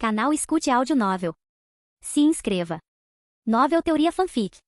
Canal Escute Áudio Novel. Se inscreva. Novel Teoria Fanfic.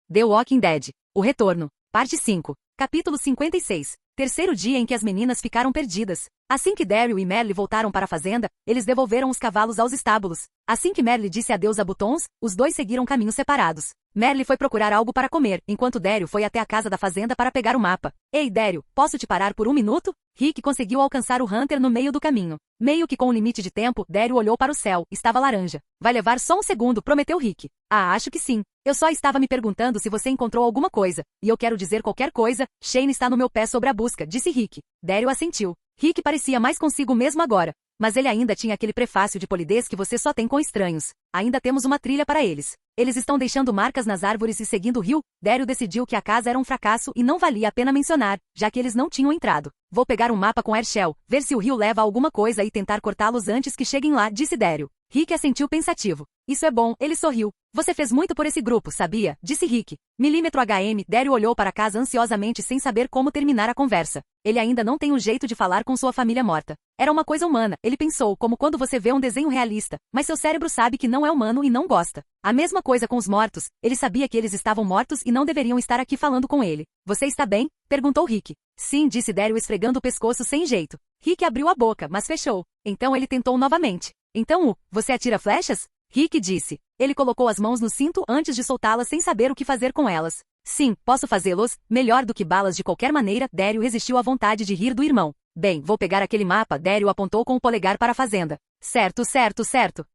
The Walking Dead, O Retorno, Parte 5, Capítulo 56, terceiro dia em que as meninas ficaram perdidas. Assim que Daryl e Merle voltaram para a fazenda, eles devolveram os cavalos aos estábulos. Assim que Merle disse adeus a Buttons, os dois seguiram caminhos separados. Merle foi procurar algo para comer, enquanto Daryl foi até a casa da fazenda para pegar o mapa. Ei, Daryl, posso te parar por um minuto? Rick conseguiu alcançar o Hunter no meio do caminho. Meio que com um limite de tempo, Daryl olhou para o céu, estava laranja. Vai levar só um segundo, prometeu Rick. Ah, acho que sim. Eu só estava me perguntando se você encontrou alguma coisa. E eu quero dizer qualquer coisa, Shane está no meu pé sobre a busca, disse Rick. Daryl assentiu. Rick parecia mais consigo mesmo agora. Mas ele ainda tinha aquele prefácio de polidez que você só tem com estranhos. Ainda temos uma trilha para eles. Eles estão deixando marcas nas árvores e seguindo o rio. Daryl decidiu que a casa era um fracasso e não valia a pena mencionar, já que eles não tinham entrado. Vou pegar um mapa com Herschel, ver se o rio leva a alguma coisa e tentar cortá-los antes que cheguem lá, disse Daryl. Rick assentiu pensativo. Isso é bom, ele sorriu. Você fez muito por esse grupo, sabia? Disse Rick. Milímetro HM, Daryl olhou para a casa ansiosamente sem saber como terminar a conversa. Ele ainda não tem um jeito de falar com sua família morta. Era uma coisa humana, ele pensou, como quando você vê um desenho realista, mas seu cérebro sabe que não é humano e não gosta. A mesma coisa com os mortos, ele sabia que eles estavam mortos e não deveriam estar aqui falando com ele. Você está bem? Perguntou Rick. Sim, disse Daryl esfregando o pescoço sem jeito. Rick abriu a boca, mas fechou. Então ele tentou novamente. Então, você atira flechas? Rick disse. Ele colocou as mãos no cinto antes de soltá-las sem saber o que fazer com elas. Sim, posso fazê-los, melhor do que balas de qualquer maneira, Daryl resistiu à vontade de rir do irmão. Bem, vou pegar aquele mapa, Daryl apontou com o polegar para a fazenda. Certo.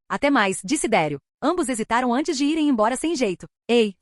Até mais, disse Daryl. Ambos hesitaram antes de irem embora sem jeito. Ei,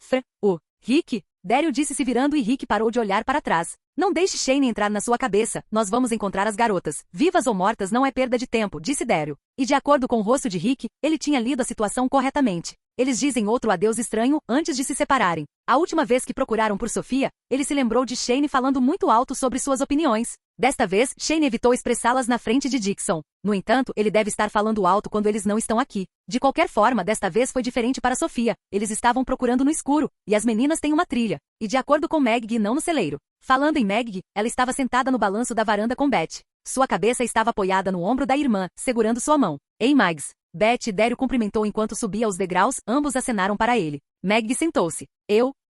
Rick? Daryl disse se virando e Rick parou de olhar para trás. Não deixe Shane entrar na sua cabeça, nós vamos encontrar as garotas. Vivas ou mortas não é perda de tempo, disse Daryl. E de acordo com o rosto de Rick, ele tinha lido a situação corretamente. Eles dizem outro adeus estranho antes de se separarem. A última vez que procuraram por Sofia, ele se lembrou de Shane falando muito alto sobre suas opiniões. Desta vez, Shane evitou expressá-las na frente de Dixon. No entanto, ele deve estar falando alto quando eles não estão aqui. De qualquer forma, desta vez foi diferente para Sofia. Eles estavam procurando no escuro, e as meninas têm uma trilha. E de acordo com Maggie, não no celeiro. Falando em Maggie, ela estava sentada no balanço da varanda com Beth. Sua cabeça estava apoiada no ombro da irmã, segurando sua mão. Ei, Mags. Beth, Daryl cumprimentou enquanto subia os degraus, ambos acenaram para ele. Maggie sentou-se.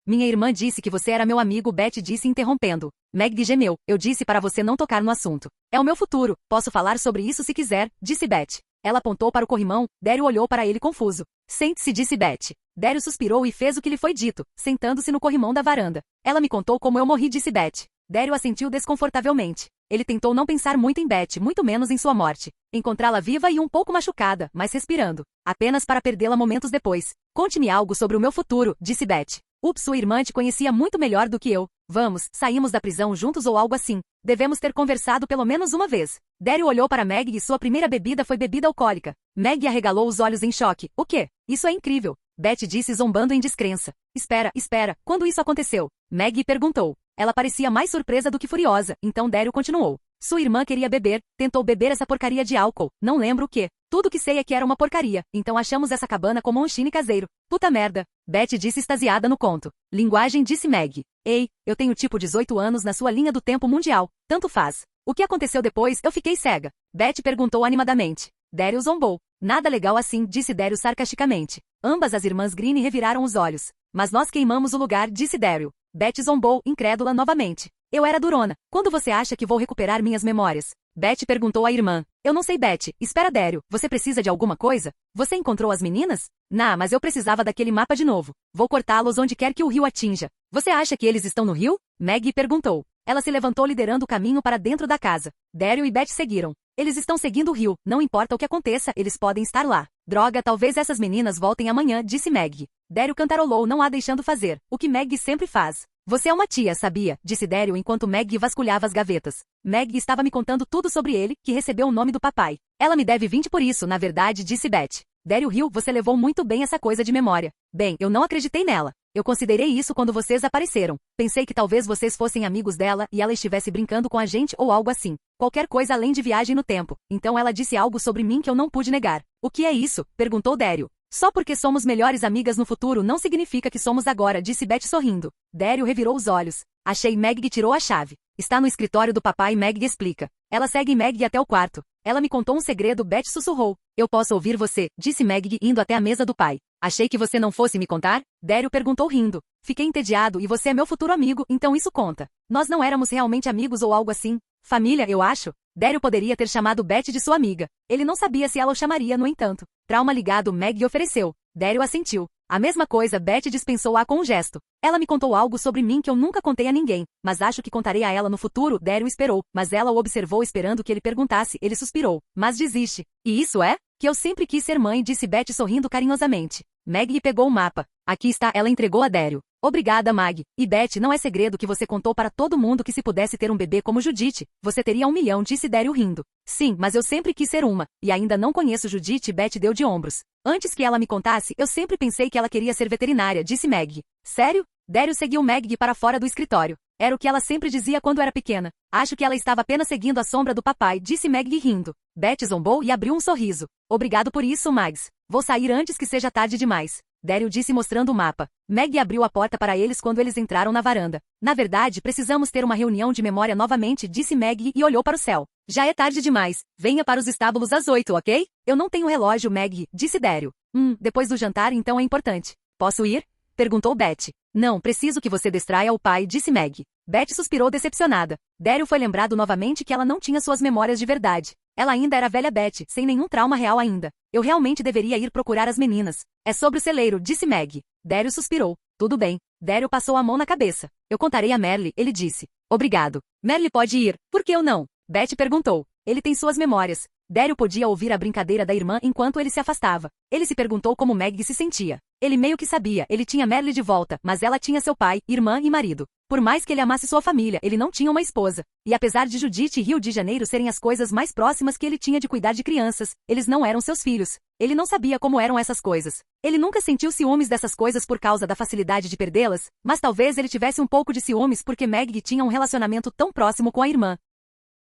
Minha irmã disse que você era meu amigo, Beth disse interrompendo. Maggie gemeu. Eu disse para você não tocar no assunto. É o meu futuro, posso falar sobre isso se quiser, disse Beth. Ela apontou para o corrimão, Daryl olhou para ele confuso. Sente-se, disse Beth. Daryl suspirou e fez o que lhe foi dito, sentando-se no corrimão da varanda. Ela me contou como eu morri, disse Beth. Daryl assentiu desconfortavelmente. Ele tentou não pensar muito em Beth, muito menos em sua morte. Encontrá-la viva e um pouco machucada, mas respirando. Apenas para perdê-la momentos depois. Conte-me algo sobre o meu futuro, disse Beth. Sua irmã te conhecia muito melhor do que eu. Vamos, saímos da prisão juntos ou algo assim. Devemos ter conversado pelo menos uma vez. Daryl olhou para Maggie e sua primeira bebida foi bebida alcoólica. Maggie arregalou os olhos em choque. O quê? Isso é incrível. Beth disse zombando em descrença. Espera, quando isso aconteceu? Maggie perguntou. Ela parecia mais surpresa do que furiosa, então Daryl continuou. Sua irmã queria beber, tentou beber essa porcaria de álcool, não lembro o quê. Tudo que sei é que era uma porcaria, então achamos essa cabana como um chine caseiro. Puta merda. Beth disse extasiada no conto. Linguagem, disse Maggie. Ei, eu tenho tipo 18 anos na sua linha do tempo mundial, tanto faz. O que aconteceu depois? Eu fiquei cega. Beth perguntou animadamente. Daryl zombou. Nada legal assim, disse Daryl sarcasticamente. Ambas as irmãs Green reviraram os olhos. Mas nós queimamos o lugar, disse Daryl. Beth zombou, incrédula novamente. Eu era durona. Quando você acha que vou recuperar minhas memórias? Beth perguntou à irmã. Eu não sei, Beth. Espera, Daryl. Você precisa de alguma coisa? Você encontrou as meninas? Mas eu precisava daquele mapa de novo. Vou cortá-los onde quer que o rio atinja. Você acha que eles estão no rio? Maggie perguntou. Ela se levantou liderando o caminho para dentro da casa. Daryl e Beth seguiram. Eles estão seguindo o rio. Não importa o que aconteça, eles podem estar lá. Droga, talvez essas meninas voltem amanhã, disse Maggie. Daryl cantarolou, não a deixando fazer. O que Maggie sempre faz. Você é uma tia, sabia? Disse Daryl enquanto Maggie vasculhava as gavetas. Maggie estava me contando tudo sobre ele, que recebeu o nome do papai. Ela me deve 20 por isso, na verdade, disse Beth. Daryl riu, você levou muito bem essa coisa de memória. Bem, eu não acreditei nela. Eu considerei isso quando vocês apareceram. Pensei que talvez vocês fossem amigos dela e ela estivesse brincando com a gente ou algo assim. Qualquer coisa além de viagem no tempo. Então ela disse algo sobre mim que eu não pude negar. O que é isso? Perguntou Daryl. Só porque somos melhores amigas no futuro não significa que somos agora, disse Beth sorrindo. Daryl revirou os olhos. Achei Maggie tirou a chave. Está no escritório do papai, Maggie explica. Ela segue Maggie até o quarto. Ela me contou um segredo, Beth sussurrou. Eu posso ouvir você, disse Maggie indo até a mesa do pai. Achei que você não fosse me contar? Daryl perguntou rindo. Fiquei entediado e você é meu futuro amigo, então isso conta. Nós não éramos realmente amigos ou algo assim. Família, eu acho. Daryl poderia ter chamado Beth de sua amiga. Ele não sabia se ela o chamaria, no entanto. Trauma ligado, Maggie ofereceu. Daryl assentiu. A mesma coisa, Beth dispensou-a com um gesto. Ela me contou algo sobre mim que eu nunca contei a ninguém, mas acho que contarei a ela no futuro. Daryl esperou, mas ela o observou esperando que ele perguntasse. Ele suspirou. Mas desiste. E isso é? Que eu sempre quis ser mãe, disse Beth sorrindo carinhosamente. Maggie pegou o mapa. Aqui está, ela entregou a Daryl. Obrigada, Mag. E Beth, não é segredo que você contou para todo mundo que se pudesse ter um bebê como Judith, você teria 1 milhão, disse Daryl rindo. Sim, mas eu sempre quis ser uma, e ainda não conheço Judith. Beth deu de ombros. Antes que ela me contasse, eu sempre pensei que ela queria ser veterinária, disse Maggie. Sério? Daryl seguiu Maggie para fora do escritório. Era o que ela sempre dizia quando era pequena. Acho que ela estava apenas seguindo a sombra do papai, disse Maggie rindo. Beth zombou e abriu um sorriso. Obrigado por isso, Mags. Vou sair antes que seja tarde demais. Daryl disse mostrando o mapa. Maggie abriu a porta para eles quando eles entraram na varanda. Na verdade, precisamos ter uma reunião de memória novamente, disse Maggie e olhou para o céu. Já é tarde demais. Venha para os estábulos às 8, ok? Eu não tenho relógio, Maggie, disse Daryl. Depois do jantar então é importante. Posso ir? Perguntou Beth. Não, preciso que você distraia o pai, disse Maggie. Beth suspirou decepcionada. Daryl foi lembrado novamente que ela não tinha suas memórias de verdade. Ela ainda era velha Beth, sem nenhum trauma real ainda. Eu realmente deveria ir procurar as meninas. É sobre o celeiro, disse Maggie. Daryl suspirou. Tudo bem. Daryl passou a mão na cabeça. Eu contarei a Merle, ele disse. Obrigado. Merle pode ir. Por que eu não? Beth perguntou. Ele tem suas memórias. Daryl podia ouvir a brincadeira da irmã enquanto ele se afastava. Ele se perguntou como Maggie se sentia. Ele meio que sabia, ele tinha Merle de volta, mas ela tinha seu pai, irmã e marido. Por mais que ele amasse sua família, ele não tinha uma esposa. E apesar de Judith e Rio de Janeiro serem as coisas mais próximas que ele tinha de cuidar de crianças, eles não eram seus filhos. Ele não sabia como eram essas coisas. Ele nunca sentiu ciúmes dessas coisas por causa da facilidade de perdê-las, mas talvez ele tivesse um pouco de ciúmes porque Maggie tinha um relacionamento tão próximo com a irmã.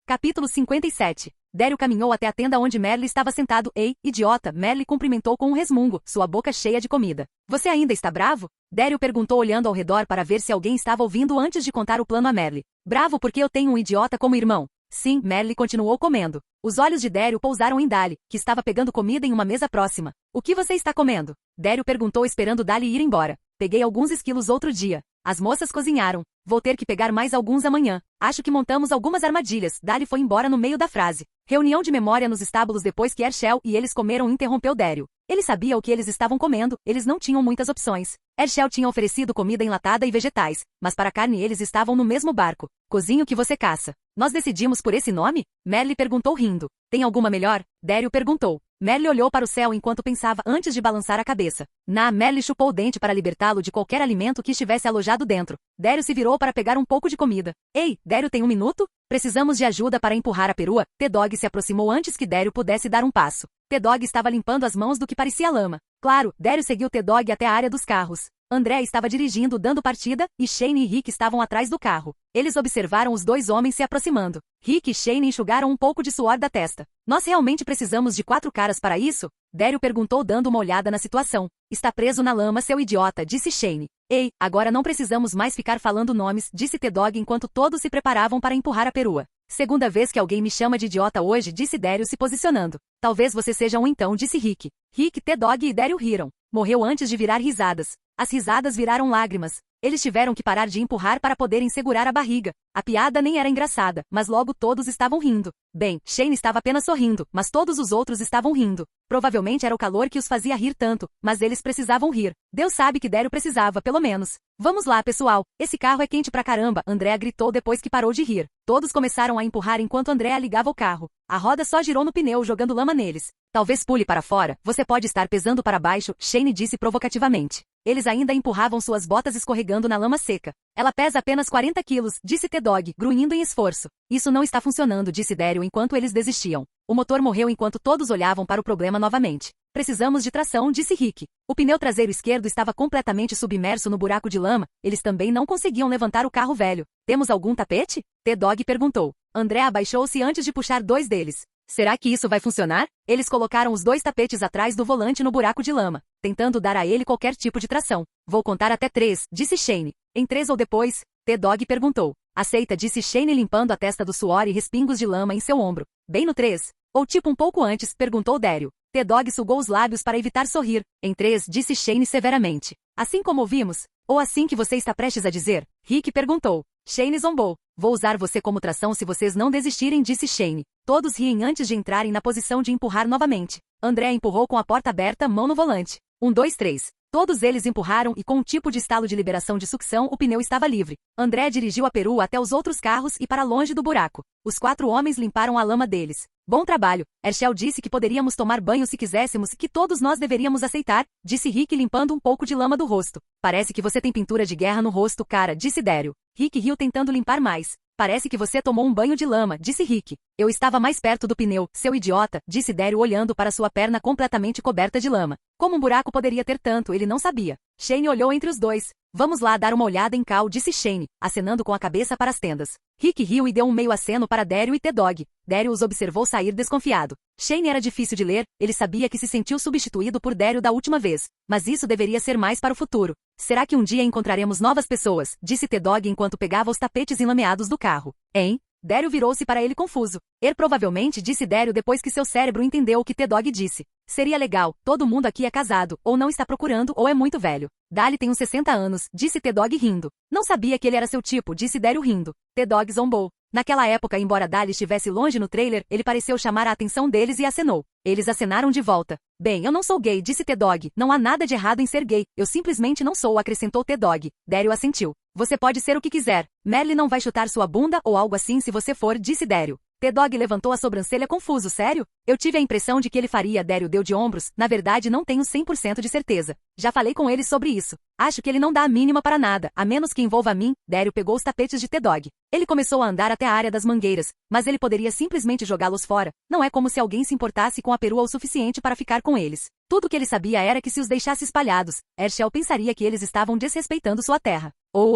Capítulo 57. Daryl caminhou até a tenda onde Merle estava sentado. Ei, idiota, Merle cumprimentou com um resmungo, sua boca cheia de comida. Você ainda está bravo? Daryl perguntou olhando ao redor para ver se alguém estava ouvindo antes de contar o plano a Merle. Bravo porque eu tenho um idiota como irmão. Sim, Merle continuou comendo. Os olhos de Daryl pousaram em Dali, que estava pegando comida em uma mesa próxima. O que você está comendo? Daryl perguntou esperando Dali ir embora. Peguei alguns esquilos outro dia. As moças cozinharam. Vou ter que pegar mais alguns amanhã. Acho que montamos algumas armadilhas. Dali foi embora no meio da frase. Reunião de memória nos estábulos depois que Herschel e eles comeram, interrompeu Daryl. Ele sabia o que eles estavam comendo, eles não tinham muitas opções. Herschel tinha oferecido comida enlatada e vegetais, mas para carne eles estavam no mesmo barco. Cozinha o que você caça. Nós decidimos por esse nome? Merle perguntou rindo. Tem alguma melhor? Daryl perguntou. Merle olhou para o céu enquanto pensava antes de balançar a cabeça. Merle chupou o dente para libertá-lo de qualquer alimento que estivesse alojado dentro. Daryl se virou para pegar um pouco de comida. Ei, Daryl tem 1 minuto? Precisamos de ajuda para empurrar a perua. T-Dog se aproximou antes que Daryl pudesse dar um passo. T-Dog estava limpando as mãos do que parecia lama. Claro, Daryl seguiu T-Dog até a área dos carros. André estava dirigindo dando partida, e Shane e Rick estavam atrás do carro. Eles observaram os 2 homens se aproximando. Rick e Shane enxugaram um pouco de suor da testa. Nós realmente precisamos de 4 caras para isso? Daryl perguntou dando uma olhada na situação. Está preso na lama, seu idiota, disse Shane. Ei, agora não precisamos mais ficar falando nomes, disse T-Dog enquanto todos se preparavam para empurrar a perua. Segunda vez que alguém me chama de idiota hoje, disse Daryl se posicionando. Talvez você seja um então, disse Rick. Rick, T-Dog e Daryl riram. Morreu antes de virar risadas. As risadas viraram lágrimas. Eles tiveram que parar de empurrar para poderem segurar a barriga. A piada nem era engraçada, mas logo todos estavam rindo. Bem, Shane estava apenas sorrindo, mas todos os outros estavam rindo. Provavelmente era o calor que os fazia rir tanto, mas eles precisavam rir. Deus sabe que Daryl precisava, pelo menos. Vamos lá, pessoal. Esse carro é quente pra caramba, Andrea gritou depois que parou de rir. Todos começaram a empurrar enquanto Andrea ligava o carro. A roda só girou no pneu jogando lama neles. Talvez pule para fora, você pode estar pesando para baixo, Shane disse provocativamente. Eles ainda empurravam suas botas escorregando na lama seca. Ela pesa apenas 40 quilos, disse T-Dog, grunhindo em esforço. Isso não está funcionando, disse Daryl enquanto eles desistiam. O motor morreu enquanto todos olhavam para o problema novamente. Precisamos de tração, disse Rick. O pneu traseiro esquerdo estava completamente submerso no buraco de lama, eles também não conseguiam levantar o carro velho. Temos algum tapete? T-Dog perguntou. André abaixou-se antes de puxar 2 deles. Será que isso vai funcionar? Eles colocaram os 2 tapetes atrás do volante no buraco de lama, tentando dar a ele qualquer tipo de tração. Vou contar até 3, disse Shane. Em 3 ou depois? T-Dog perguntou. Aceita, disse Shane limpando a testa do suor e respingos de lama em seu ombro. Bem no 3. Ou tipo um pouco antes, perguntou Daryl. T-Dog sugou os lábios para evitar sorrir. Em 3, disse Shane severamente. Assim como ouvimos? Ou assim que você está prestes a dizer? Rick perguntou. Shane zombou. Vou usar você como tração se vocês não desistirem, disse Shane. Todos riem antes de entrarem na posição de empurrar novamente. André empurrou com a porta aberta, mão no volante. 1, 2, 3. Todos eles empurraram e com um tipo de estalo de liberação de sucção o pneu estava livre. André dirigiu a perua até os outros carros e para longe do buraco. Os 4 homens limparam a lama deles. Bom trabalho. Herschel disse que poderíamos tomar banho se quiséssemos e que todos nós deveríamos aceitar, disse Rick limpando um pouco de lama do rosto. Parece que você tem pintura de guerra no rosto, cara, disse Daryl. Rick riu tentando limpar mais. Parece que você tomou um banho de lama, disse Rick. Eu estava mais perto do pneu, seu idiota, disse Daryl olhando para sua perna completamente coberta de lama. Como um buraco poderia ter tanto, ele não sabia. Shane olhou entre os dois. Vamos lá dar uma olhada em Cal, disse Shane, acenando com a cabeça para as tendas. Rick riu e deu um meio aceno para Daryl e T-Dog. Daryl os observou sair desconfiado. Shane era difícil de ler, ele sabia que se sentiu substituído por Daryl da última vez. Mas isso deveria ser mais para o futuro. Será que um dia encontraremos novas pessoas? Disse T-Dog enquanto pegava os tapetes enlameados do carro. Hein? Daryl virou-se para ele confuso. Provavelmente, disse Daryl depois que seu cérebro entendeu o que T-Dog disse. Seria legal, todo mundo aqui é casado, ou não está procurando ou é muito velho. Dali tem uns 60 anos, disse T-Dog rindo. Não sabia que ele era seu tipo, disse Daryl rindo. T-Dog zombou. Naquela época, embora Dali estivesse longe no trailer, ele pareceu chamar a atenção deles e acenou. Eles acenaram de volta. Bem, eu não sou gay, disse T-Dog. Não há nada de errado em ser gay, eu simplesmente não sou, acrescentou T-Dog. Daryl assentiu. Você pode ser o que quiser. Merle não vai chutar sua bunda ou algo assim se você for, disse Daryl. T-Dog levantou a sobrancelha confuso, sério? Eu tive a impressão de que ele faria, Daryl deu de ombros, na verdade não tenho 100% de certeza. Já falei com ele sobre isso. Acho que ele não dá a mínima para nada, a menos que envolva a mim. Daryl pegou os tapetes de T-Dog. Ele começou a andar até a área das mangueiras, mas ele poderia simplesmente jogá-los fora. Não é como se alguém se importasse com a perua o suficiente para ficar com eles. Tudo que ele sabia era que se os deixasse espalhados, Herschel pensaria que eles estavam desrespeitando sua terra.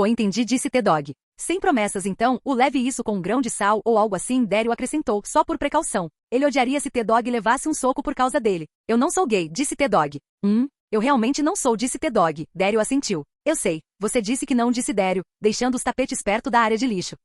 Entendi, disse T-Dog. Sem promessas então, o leve isso com um grão de sal ou algo assim, Daryl acrescentou, só por precaução. Ele odiaria se T-Dog levasse um soco por causa dele. Eu não sou gay, disse T-Dog. Eu realmente não sou, disse T-Dog. Daryl assentiu. Eu sei, você disse que não, disse Daryl, deixando os tapetes perto da área de lixo.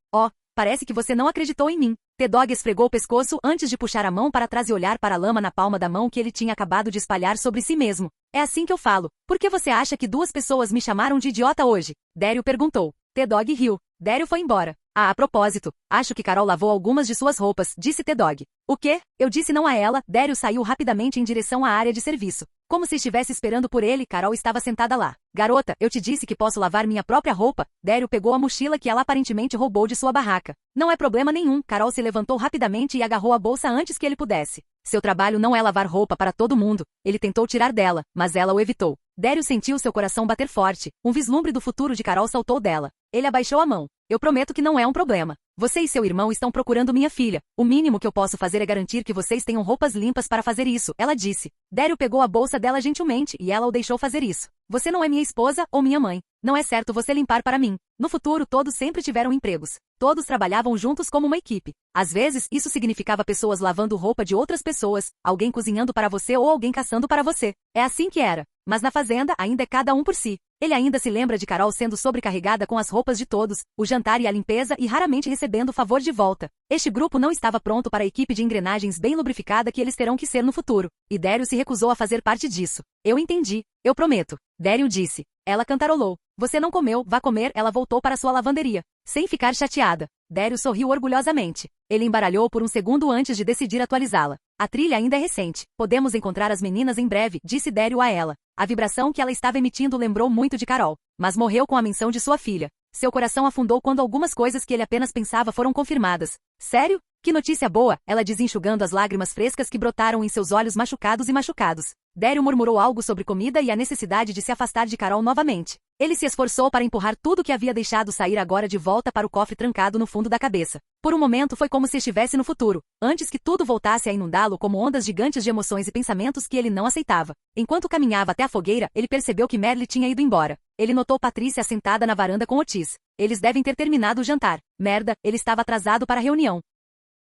Parece que você não acreditou em mim. T-Dog esfregou o pescoço antes de puxar a mão para trás e olhar para a lama na palma da mão que ele tinha acabado de espalhar sobre si mesmo. É assim que eu falo. Por que você acha que 2 pessoas me chamaram de idiota hoje? Daryl perguntou. T-Dog riu. Daryl foi embora. A propósito, acho que Carol lavou algumas de suas roupas, disse T-Dog. O quê? Eu disse não a ela. Daryl saiu rapidamente em direção à área de serviço. Como se estivesse esperando por ele, Carol estava sentada lá. Garota, eu te disse que posso lavar minha própria roupa. Daryl pegou a mochila que ela aparentemente roubou de sua barraca. Não é problema nenhum. Carol se levantou rapidamente e agarrou a bolsa antes que ele pudesse. Seu trabalho não é lavar roupa para todo mundo. Ele tentou tirar dela, mas ela o evitou. Daryl sentiu seu coração bater forte. Um vislumbre do futuro de Carol saltou dela. Ele abaixou a mão. Eu prometo que não é um problema. Você e seu irmão estão procurando minha filha. O mínimo que eu posso fazer é garantir que vocês tenham roupas limpas para fazer isso, ela disse. Daryl pegou a bolsa dela gentilmente e ela o deixou fazer isso. Você não é minha esposa ou minha mãe. Não é certo você limpar para mim. No futuro, todos sempre tiveram empregos. Todos trabalhavam juntos como uma equipe. Às vezes, isso significava pessoas lavando roupa de outras pessoas, alguém cozinhando para você ou alguém caçando para você. É assim que era. Mas na fazenda, ainda é cada um por si. Ele ainda se lembra de Carol sendo sobrecarregada com as roupas de todos, o jantar e a limpeza e raramente recebendo favor de volta. Este grupo não estava pronto para a equipe de engrenagens bem lubrificada que eles terão que ser no futuro. E Daryl se recusou a fazer parte disso. Eu entendi. Eu prometo. Daryl disse. Ela cantarolou. Você não comeu, vá comer. Ela voltou para sua lavanderia. Sem ficar chateada. Daryl sorriu orgulhosamente. Ele embaralhou por um segundo antes de decidir atualizá-la. A trilha ainda é recente. Podemos encontrar as meninas em breve, disse Daryl a ela. A vibração que ela estava emitindo lembrou muito de Carol. Mas morreu com a menção de sua filha. Seu coração afundou quando algumas coisas que ele apenas pensava foram confirmadas. Sério? Que notícia boa, ela disse enxugando as lágrimas frescas que brotaram em seus olhos machucados e machucados. Daryl murmurou algo sobre comida e a necessidade de se afastar de Carol novamente. Ele se esforçou para empurrar tudo que havia deixado sair agora de volta para o cofre trancado no fundo da cabeça. Por um momento foi como se estivesse no futuro, antes que tudo voltasse a inundá-lo como ondas gigantes de emoções e pensamentos que ele não aceitava. Enquanto caminhava até a fogueira, ele percebeu que Merle tinha ido embora. Ele notou Patrícia sentada na varanda com Otis. Eles devem ter terminado o jantar. Merda, ele estava atrasado para a reunião.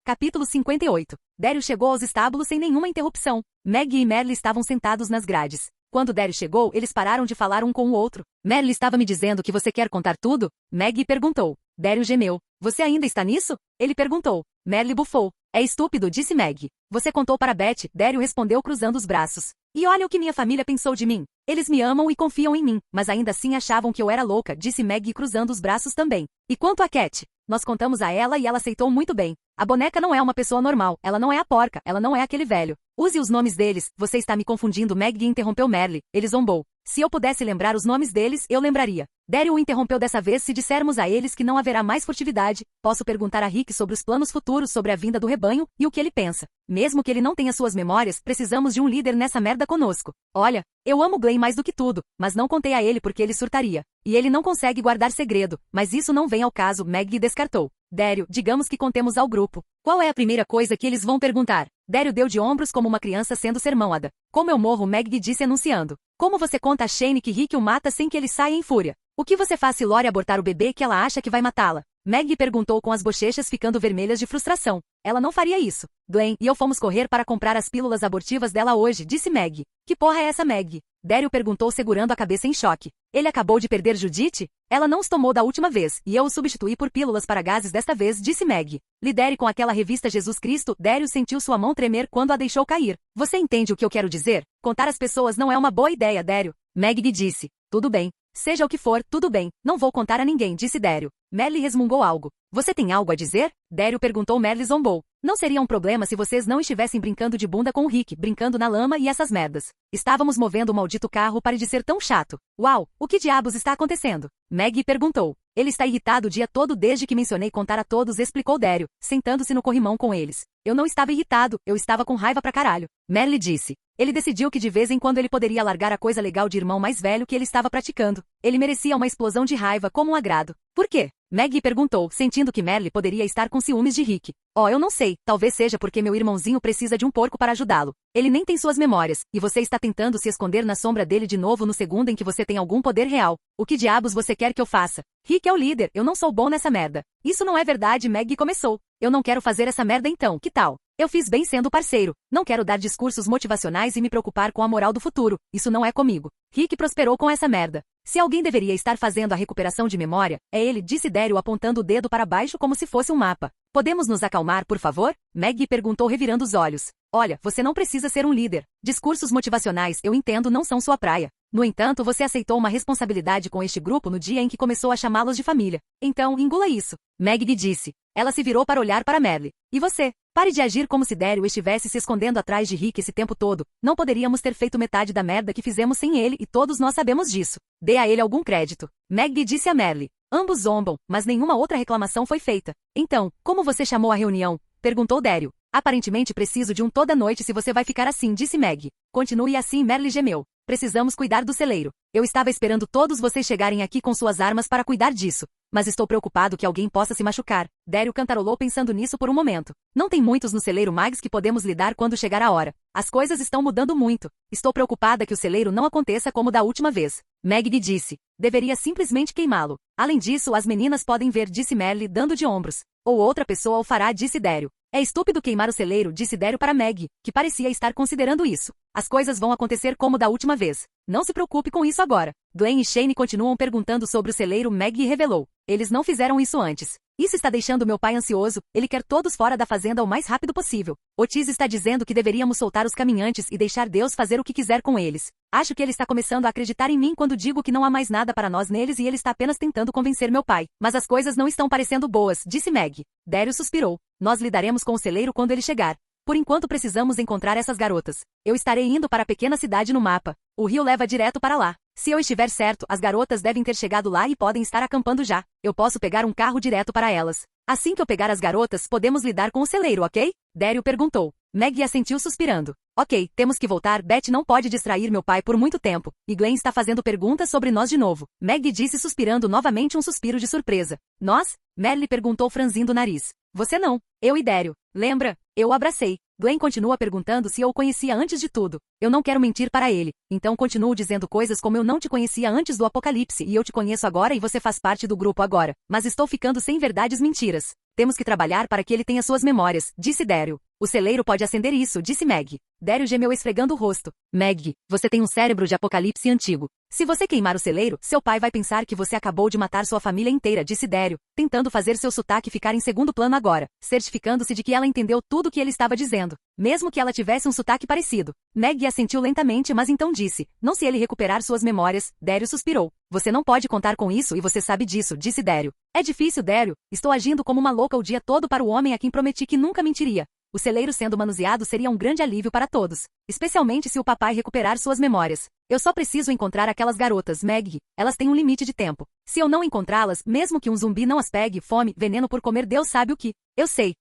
Capítulo 58. Daryl chegou aos estábulos sem nenhuma interrupção. Maggie e Merle estavam sentados nas grades. Quando Daryl chegou, eles pararam de falar um com o outro. Merle estava me dizendo que você quer contar tudo? Maggie perguntou. Daryl gemeu. Você ainda está nisso? Ele perguntou. Merle bufou. É estúpido, disse Meg. Você contou para Beth, Daryl respondeu cruzando os braços. E olha o que minha família pensou de mim. Eles me amam e confiam em mim, mas ainda assim achavam que eu era louca, disse Meg cruzando os braços também. E quanto a Cat? Nós contamos a ela e ela aceitou muito bem. A boneca não é uma pessoa normal, ela não é a porca, ela não é aquele velho. Use os nomes deles, você está me confundindo, Meg interrompeu Merle. Ele zombou. Se eu pudesse lembrar os nomes deles, eu lembraria. Daryl interrompeu dessa vez. Se dissermos a eles que não haverá mais furtividade, posso perguntar a Rick sobre os planos futuros sobre a vinda do rebanho e o que ele pensa. Mesmo que ele não tenha suas memórias, precisamos de um líder nessa merda conosco. Olha, eu amo Glenn mais do que tudo, mas não contei a ele porque ele surtaria. E ele não consegue guardar segredo, mas isso não vem ao caso, Meg descartou. Daryl, digamos que contemos ao grupo. Qual é a primeira coisa que eles vão perguntar? Daryl deu de ombros como uma criança sendo sermãoada. Como eu morro, Meg disse anunciando. Como você conta a Shane que Rick o mata sem que ele saia em fúria? O que você faz se Lori abortar o bebê que ela acha que vai matá-la? Meg perguntou com as bochechas ficando vermelhas de frustração. Ela não faria isso. Glenn e eu fomos correr para comprar as pílulas abortivas dela hoje, disse Meg. Que porra é essa, Meg? Daryl perguntou segurando a cabeça em choque. Ele acabou de perder Judith? Ela não os tomou da última vez, e eu o substituí por pílulas para gases desta vez, disse Meg. Lidere com aquela revista Jesus Cristo. Daryl sentiu sua mão tremer quando a deixou cair. Você entende o que eu quero dizer? Contar às pessoas não é uma boa ideia, Daryl. Meg disse. Tudo bem. Seja o que for, tudo bem. Não vou contar a ninguém, disse Daryl. Merle resmungou algo. Você tem algo a dizer? Daryl perguntou. Merle zombou. Não seria um problema se vocês não estivessem brincando de bunda com o Rick, brincando na lama e essas merdas. Estávamos movendo o maldito carro para de ser tão chato. Uau, o que diabos está acontecendo? Meg perguntou. Ele está irritado o dia todo desde que mencionei contar a todos, explicou Daryl, sentando-se no corrimão com eles. Eu não estava irritado, eu estava com raiva pra caralho. Merle disse. Ele decidiu que de vez em quando ele poderia largar a coisa legal de irmão mais velho que ele estava praticando. Ele merecia uma explosão de raiva como um agrado. Por quê? Meg perguntou, sentindo que Merle poderia estar com ciúmes de Rick. Oh, eu não sei, talvez seja porque meu irmãozinho precisa de um porco para ajudá-lo. Ele nem tem suas memórias, e você está tentando se esconder na sombra dele de novo no segundo em que você tem algum poder real. O que diabos você quer que eu faça? Rick é o líder, eu não sou bom nessa merda. Isso não é verdade, Meg começou. Eu não quero fazer essa merda então, que tal? Eu fiz bem sendo parceiro. Não quero dar discursos motivacionais e me preocupar com a moral do futuro. Isso não é comigo. Rick prosperou com essa merda. Se alguém deveria estar fazendo a recuperação de memória, é ele, disse Daryl apontando o dedo para baixo como se fosse um mapa. Podemos nos acalmar, por favor? Meg perguntou revirando os olhos. Olha, você não precisa ser um líder. Discursos motivacionais, eu entendo, não são sua praia. No entanto, você aceitou uma responsabilidade com este grupo no dia em que começou a chamá-los de família. Então, engula isso. Meg disse. Ela se virou para olhar para Merle. E você? Pare de agir como se Daryl estivesse se escondendo atrás de Rick esse tempo todo. Não poderíamos ter feito metade da merda que fizemos sem ele e todos nós sabemos disso. Dê a ele algum crédito. Meg disse a Merle. Ambos zombam, mas nenhuma outra reclamação foi feita. Então, como você chamou a reunião? Perguntou Daryl. Aparentemente preciso de um toda noite se você vai ficar assim, disse Meg. Continue assim, Merle gemeu. Precisamos cuidar do celeiro. Eu estava esperando todos vocês chegarem aqui com suas armas para cuidar disso. Mas estou preocupado que alguém possa se machucar. Daryl cantarolou pensando nisso por um momento. Não tem muitos no celeiro Mags que podemos lidar quando chegar a hora. As coisas estão mudando muito. Estou preocupada que o celeiro não aconteça como da última vez. Meg disse. Deveria simplesmente queimá-lo. Além disso, as meninas podem ver, disse Merle, dando de ombros. Ou outra pessoa o fará, disse Daryl. É estúpido queimar o celeiro, disse Daryl para Meg, que parecia estar considerando isso. As coisas vão acontecer como da última vez. Não se preocupe com isso agora. Glenn e Shane continuam perguntando sobre o celeiro, Meg revelou. Eles não fizeram isso antes. Isso está deixando meu pai ansioso, ele quer todos fora da fazenda o mais rápido possível. Otis está dizendo que deveríamos soltar os caminhantes e deixar Deus fazer o que quiser com eles. Acho que ele está começando a acreditar em mim quando digo que não há mais nada para nós neles e ele está apenas tentando convencer meu pai. Mas as coisas não estão parecendo boas, disse Meg. Daryl suspirou. Nós lidaremos com o celeiro quando ele chegar. Por enquanto precisamos encontrar essas garotas. Eu estarei indo para a pequena cidade no mapa. O rio leva direto para lá. Se eu estiver certo, as garotas devem ter chegado lá e podem estar acampando já. Eu posso pegar um carro direto para elas. Assim que eu pegar as garotas, podemos lidar com o celeiro, ok? Daryl perguntou. Meg assentiu suspirando. Ok, temos que voltar. Beth não pode distrair meu pai por muito tempo. E Glenn está fazendo perguntas sobre nós de novo. Meg disse suspirando novamente um suspiro de surpresa. Nós? Merle perguntou franzindo o nariz. Você não. Eu e Daryl. Lembra? Eu o abracei. Glenn continua perguntando se eu o conhecia antes de tudo. Eu não quero mentir para ele. Então continuo dizendo coisas como eu não te conhecia antes do apocalipse e eu te conheço agora e você faz parte do grupo agora. Mas estou ficando sem verdades mentiras. Temos que trabalhar para que ele tenha suas memórias, disse Daryl. O celeiro pode acender isso, disse Meg. Dario gemeu esfregando o rosto. Meg, você tem um cérebro de apocalipse antigo. Se você queimar o celeiro, seu pai vai pensar que você acabou de matar sua família inteira, disse Dario, tentando fazer seu sotaque ficar em segundo plano agora, certificando-se de que ela entendeu tudo o que ele estava dizendo, mesmo que ela tivesse um sotaque parecido. Meg assentiu lentamente, mas então disse, não se ele recuperar suas memórias. Dario suspirou. Você não pode contar com isso e você sabe disso, disse Dario. É difícil, Dario. Estou agindo como uma louca o dia todo para o homem a quem prometi que nunca mentiria. O celeiro sendo manuseado seria um grande alívio para todos, especialmente se o papai recuperar suas memórias. Eu só preciso encontrar aquelas garotas, Meg. Elas têm um limite de tempo. Se eu não encontrá-las, mesmo que um zumbi não as pegue, fome, veneno por comer, Deus sabe o que. Eu sei.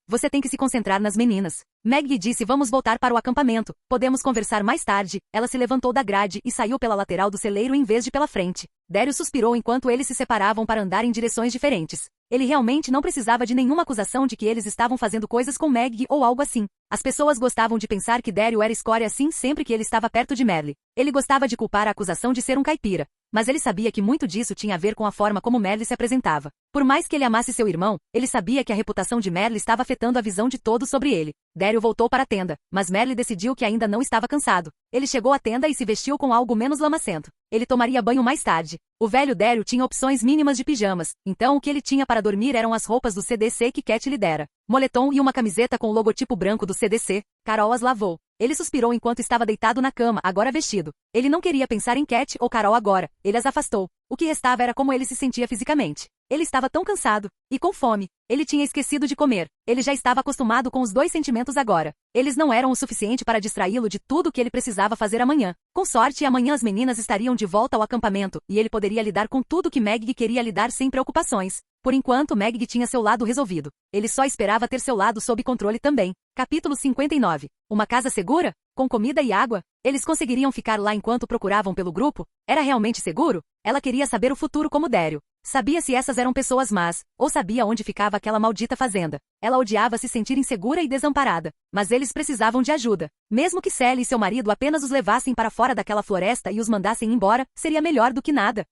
Você tem que se concentrar nas meninas. Meg disse, vamos voltar para o acampamento. Podemos conversar mais tarde. Ela se levantou da grade e saiu pela lateral do celeiro em vez de pela frente. Dario suspirou enquanto eles se separavam para andar em direções diferentes. Ele realmente não precisava de nenhuma acusação de que eles estavam fazendo coisas com Meg ou algo assim. As pessoas gostavam de pensar que Dario era escória assim sempre que ele estava perto de Merle. Ele gostava de culpar a acusação de ser um caipira. Mas ele sabia que muito disso tinha a ver com a forma como Merle se apresentava. Por mais que ele amasse seu irmão, ele sabia que a reputação de Merle estava afetando a visão de todos sobre ele. Dario voltou para a tenda, mas Merle decidiu que ainda não estava cansado. Ele chegou à tenda e se vestiu com algo menos lamacento. Ele tomaria banho mais tarde. O velho Dario tinha opções mínimas de pijamas, então o que ele tinha para dormir eram as roupas do CDC que Cat lhe dera. Moletom e uma camiseta com o logotipo branco do CDC. Carol as lavou. Ele suspirou enquanto estava deitado na cama, agora vestido. Ele não queria pensar em Cat ou Carol agora. Ele as afastou. O que restava era como ele se sentia fisicamente. Ele estava tão cansado. E com fome. Ele tinha esquecido de comer. Ele já estava acostumado com os dois sentimentos agora. Eles não eram o suficiente para distraí-lo de tudo o que ele precisava fazer amanhã. Com sorte, amanhã as meninas estariam de volta ao acampamento, e ele poderia lidar com tudo que Meg queria lidar sem preocupações. Por enquanto, Meg tinha seu lado resolvido. Ele só esperava ter seu lado sob controle também. Capítulo 59. Uma casa segura? Com comida e água? Eles conseguiriam ficar lá enquanto procuravam pelo grupo? Era realmente seguro? Ela queria saber o futuro como Dario. Sabia se essas eram pessoas más, ou sabia onde ficava aquela maldita fazenda. Ela odiava se sentir insegura e desamparada. Mas eles precisavam de ajuda. Mesmo que Sally e seu marido apenas os levassem para fora daquela floresta e os mandassem embora, seria melhor do que nada.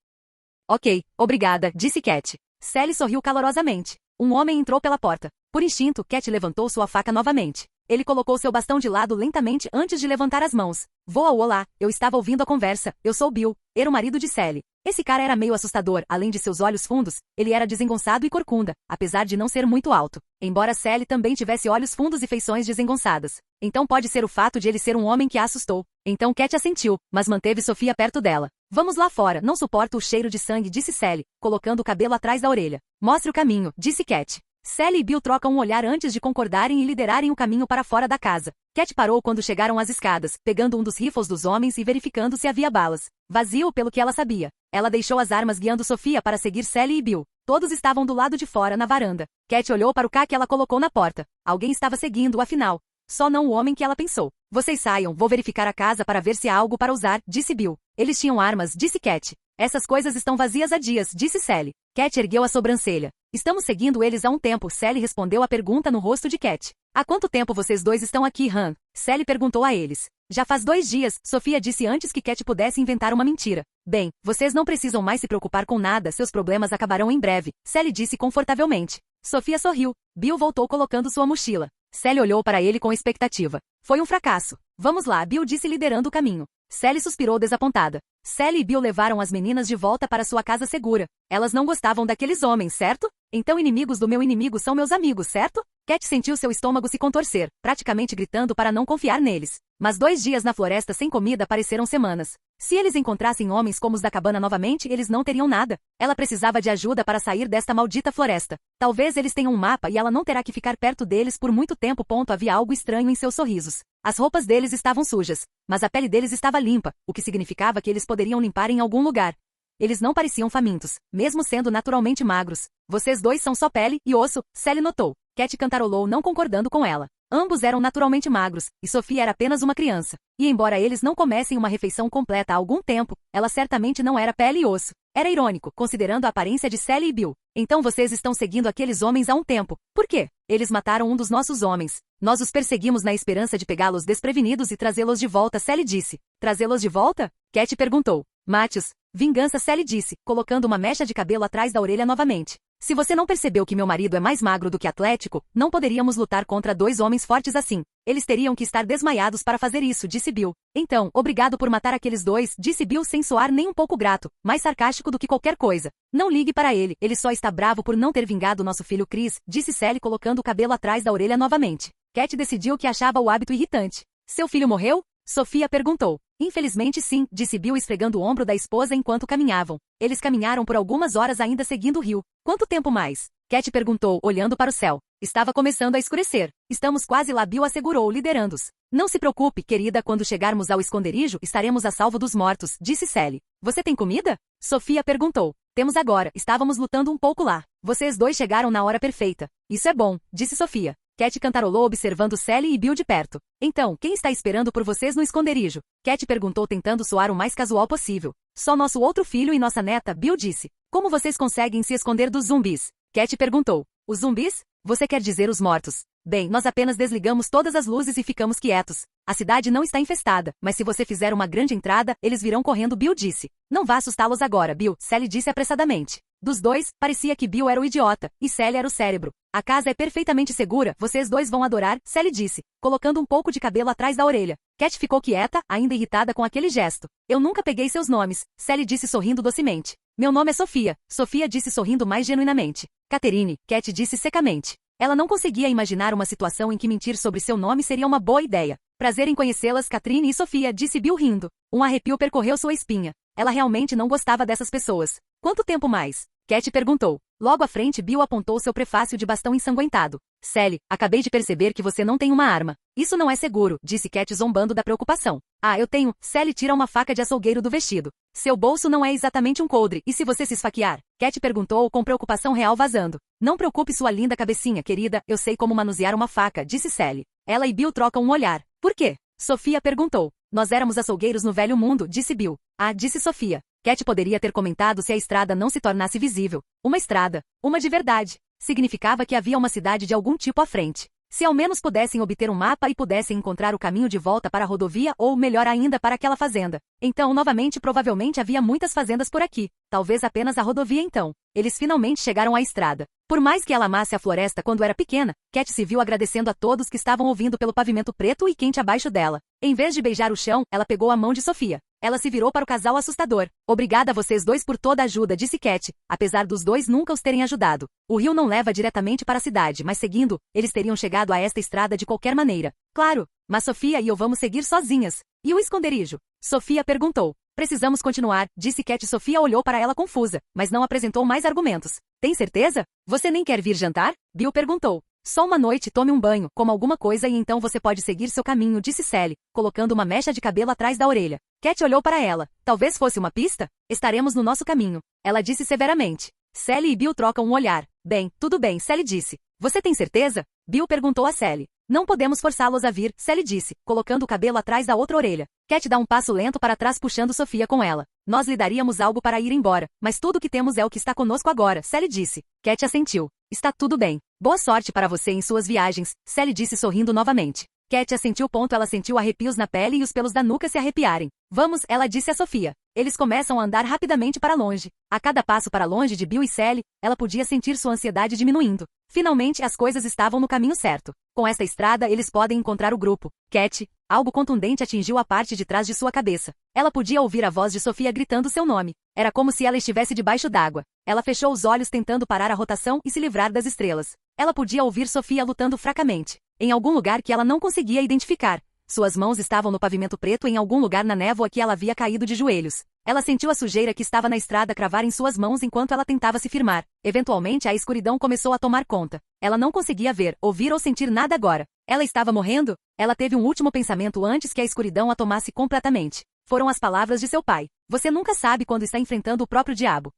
Ok, obrigada, disse Cat. Sally sorriu calorosamente. Um homem entrou pela porta. Por instinto, Cat levantou sua faca novamente. Ele colocou seu bastão de lado lentamente antes de levantar as mãos. Olá, eu estava ouvindo a conversa. Eu sou Bill, era o marido de Sally. Esse cara era meio assustador, além de seus olhos fundos, ele era desengonçado e corcunda, apesar de não ser muito alto. Embora Sally também tivesse olhos fundos e feições desengonçadas. Então pode ser o fato de ele ser um homem que a assustou. Então Cat assentiu, mas manteve Sofia perto dela. Vamos lá fora, não suporto o cheiro de sangue, disse Sally, colocando o cabelo atrás da orelha. Mostre o caminho, disse Cat. Sally e Bill trocam um olhar antes de concordarem e liderarem o caminho para fora da casa. Cat parou quando chegaram às escadas, pegando um dos rifles dos homens e verificando se havia balas. Vazio pelo que ela sabia. Ela deixou as armas guiando Sofia para seguir Sally e Bill. Todos estavam do lado de fora na varanda. Cat olhou para o K que ela colocou na porta. Alguém estava seguindo, afinal. Só não o homem que ela pensou. Vocês saiam, vou verificar a casa para ver se há algo para usar, disse Bill. Eles tinham armas, disse Cat. Essas coisas estão vazias há dias, disse Sally. Cat ergueu a sobrancelha. Estamos seguindo eles há um tempo, Sally respondeu a pergunta no rosto de Cat. Há quanto tempo vocês dois estão aqui, Han? Sally perguntou a eles. Já faz 2 dias, Sofia disse antes que Cat pudesse inventar uma mentira. Bem, vocês não precisam mais se preocupar com nada, seus problemas acabarão em breve, Sally disse confortavelmente. Sofia sorriu. Bill voltou colocando sua mochila. Sally olhou para ele com expectativa. Foi um fracasso. Vamos lá, Bill disse liderando o caminho. Sally suspirou desapontada. Sally e Bill levaram as meninas de volta para sua casa segura. Elas não gostavam daqueles homens, certo? Então inimigos do meu inimigo são meus amigos, certo? Cat sentiu seu estômago se contorcer, praticamente gritando para não confiar neles. Mas 2 dias na floresta sem comida pareceram semanas. Se eles encontrassem homens como os da cabana novamente, eles não teriam nada. Ela precisava de ajuda para sair desta maldita floresta. Talvez eles tenham um mapa e ela não terá que ficar perto deles por muito tempo. Havia algo estranho em seus sorrisos. As roupas deles estavam sujas, mas a pele deles estava limpa, o que significava que eles poderiam limpar em algum lugar. Eles não pareciam famintos, mesmo sendo naturalmente magros. Vocês dois são só pele e osso, Sally notou. Cat cantarolou não concordando com ela. Ambos eram naturalmente magros, e Sofia era apenas uma criança. E embora eles não comessem uma refeição completa há algum tempo, ela certamente não era pele e osso. Era irônico, considerando a aparência de Sally e Bill. Então vocês estão seguindo aqueles homens há um tempo. Por quê? Eles mataram um dos nossos homens. Nós os perseguimos na esperança de pegá-los desprevenidos e trazê-los de volta, Sally disse. Trazê-los de volta? Cat perguntou. Matthews. Vingança, Sally disse, colocando uma mecha de cabelo atrás da orelha novamente. Se você não percebeu que meu marido é mais magro do que atlético, não poderíamos lutar contra 2 homens fortes assim. Eles teriam que estar desmaiados para fazer isso, disse Bill. Então, obrigado por matar aqueles 2, disse Bill sem soar nem um pouco grato, mais sarcástico do que qualquer coisa. Não ligue para ele só está bravo por não ter vingado nosso filho Chris, disse Sally colocando o cabelo atrás da orelha novamente. Cat decidiu que achava o hábito irritante. Seu filho morreu? Sofia perguntou. Infelizmente sim, disse Bill esfregando o ombro da esposa enquanto caminhavam. Eles caminharam por algumas horas ainda seguindo o rio. Quanto tempo mais? Cat perguntou, olhando para o céu. Estava começando a escurecer. Estamos quase lá, Bill assegurou, liderando-os. Não se preocupe, querida, quando chegarmos ao esconderijo, estaremos a salvo dos mortos, disse Sally. Você tem comida? Sofia perguntou. Temos agora, estávamos lutando um pouco lá. Vocês 2 chegaram na hora perfeita. Isso é bom, disse Sofia. Cat cantarolou observando Sally e Bill de perto. Então, quem está esperando por vocês no esconderijo? Cat perguntou tentando soar o mais casual possível. Só nosso outro filho e nossa neta, Bill disse. Como vocês conseguem se esconder dos zumbis? Cat perguntou. Os zumbis? Você quer dizer os mortos? Bem, nós apenas desligamos todas as luzes e ficamos quietos. A cidade não está infestada, mas se você fizer uma grande entrada, eles virão correndo, Bill disse. Não vá assustá-los agora, Bill, Sally disse apressadamente. Dos 2, parecia que Bill era o idiota, e Sally era o cérebro. A casa é perfeitamente segura, vocês 2 vão adorar, Sally disse, colocando um pouco de cabelo atrás da orelha. Cat ficou quieta, ainda irritada com aquele gesto. Eu nunca peguei seus nomes, Sally disse sorrindo docemente. Meu nome é Sofia, Sofia disse sorrindo mais genuinamente. Catherine, Cat disse secamente. Ela não conseguia imaginar uma situação em que mentir sobre seu nome seria uma boa ideia. Prazer em conhecê-las, Catherine e Sofia, disse Bill rindo. Um arrepio percorreu sua espinha. Ela realmente não gostava dessas pessoas. Quanto tempo mais? Cat perguntou. Logo à frente, Bill apontou seu prefácio de bastão ensanguentado. Sally, acabei de perceber que você não tem uma arma. Isso não é seguro, disse Cat zombando da preocupação. Ah, eu tenho. Sally tira uma faca de açougueiro do vestido. Seu bolso não é exatamente um coldre, e se você se esfaquear? Cat perguntou com preocupação real vazando. Não preocupe sua linda cabecinha, querida, eu sei como manusear uma faca, disse Sally. Ela e Bill trocam um olhar. Por quê? Sofia perguntou. Nós éramos açougueiros no velho mundo, disse Bill. Ah, disse Sofia. Cat poderia ter comentado se a estrada não se tornasse visível. Uma estrada. Uma de verdade. Significava que havia uma cidade de algum tipo à frente. Se ao menos pudessem obter um mapa e pudessem encontrar o caminho de volta para a rodovia ou, melhor ainda, para aquela fazenda. Então, novamente, provavelmente havia muitas fazendas por aqui. Talvez apenas a rodovia então. Eles finalmente chegaram à estrada. Por mais que ela amasse a floresta quando era pequena, Cat se viu agradecendo a todos que estavam ouvindo pelo pavimento preto e quente abaixo dela. Em vez de beijar o chão, ela pegou a mão de Sofia. Ela se virou para o casal assustador. Obrigada a vocês 2 por toda a ajuda, disse Cat, apesar dos 2 nunca os terem ajudado. O rio não leva diretamente para a cidade, mas seguindo, eles teriam chegado a esta estrada de qualquer maneira. Claro, mas Sofia e eu vamos seguir sozinhas. E o esconderijo? Sofia perguntou. Precisamos continuar, disse Cat. Sofia olhou para ela confusa, mas não apresentou mais argumentos. Tem certeza? Você nem quer vir jantar? Bill perguntou. Só uma noite, tome um banho, coma alguma coisa e então você pode seguir seu caminho, disse Sally, colocando uma mecha de cabelo atrás da orelha. Cat olhou para ela. Talvez fosse uma pista? Estaremos no nosso caminho. Ela disse severamente. Sally e Bill trocam um olhar. Bem, tudo bem, Sally disse. Você tem certeza? Bill perguntou a Sally. Não podemos forçá-los a vir, Sally disse, colocando o cabelo atrás da outra orelha. Cat dá um passo lento para trás puxando Sofia com ela. Nós lhe daríamos algo para ir embora, mas tudo o que temos é o que está conosco agora, Sally disse. Cat assentiu. Está tudo bem. Boa sorte para você em suas viagens, Sally disse sorrindo novamente. Cat assentiu. Ela sentiu arrepios na pele e os pelos da nuca se arrepiarem. Vamos, ela disse a Sofia. Eles começam a andar rapidamente para longe. A cada passo para longe de Bill e Sally, ela podia sentir sua ansiedade diminuindo. Finalmente, as coisas estavam no caminho certo. Com esta estrada, eles podem encontrar o grupo. Cat, algo contundente atingiu a parte de trás de sua cabeça. Ela podia ouvir a voz de Sofia gritando seu nome. Era como se ela estivesse debaixo d'água. Ela fechou os olhos tentando parar a rotação e se livrar das estrelas. Ela podia ouvir Sofia lutando fracamente. Em algum lugar que ela não conseguia identificar. Suas mãos estavam no pavimento preto em algum lugar na névoa que ela havia caído de joelhos. Ela sentiu a sujeira que estava na estrada cravar em suas mãos enquanto ela tentava se firmar. Eventualmente a escuridão começou a tomar conta. Ela não conseguia ver, ouvir ou sentir nada agora. Ela estava morrendo? Ela teve um último pensamento antes que a escuridão a tomasse completamente. Foram as palavras de seu pai. Você nunca sabe quando está enfrentando o próprio diabo.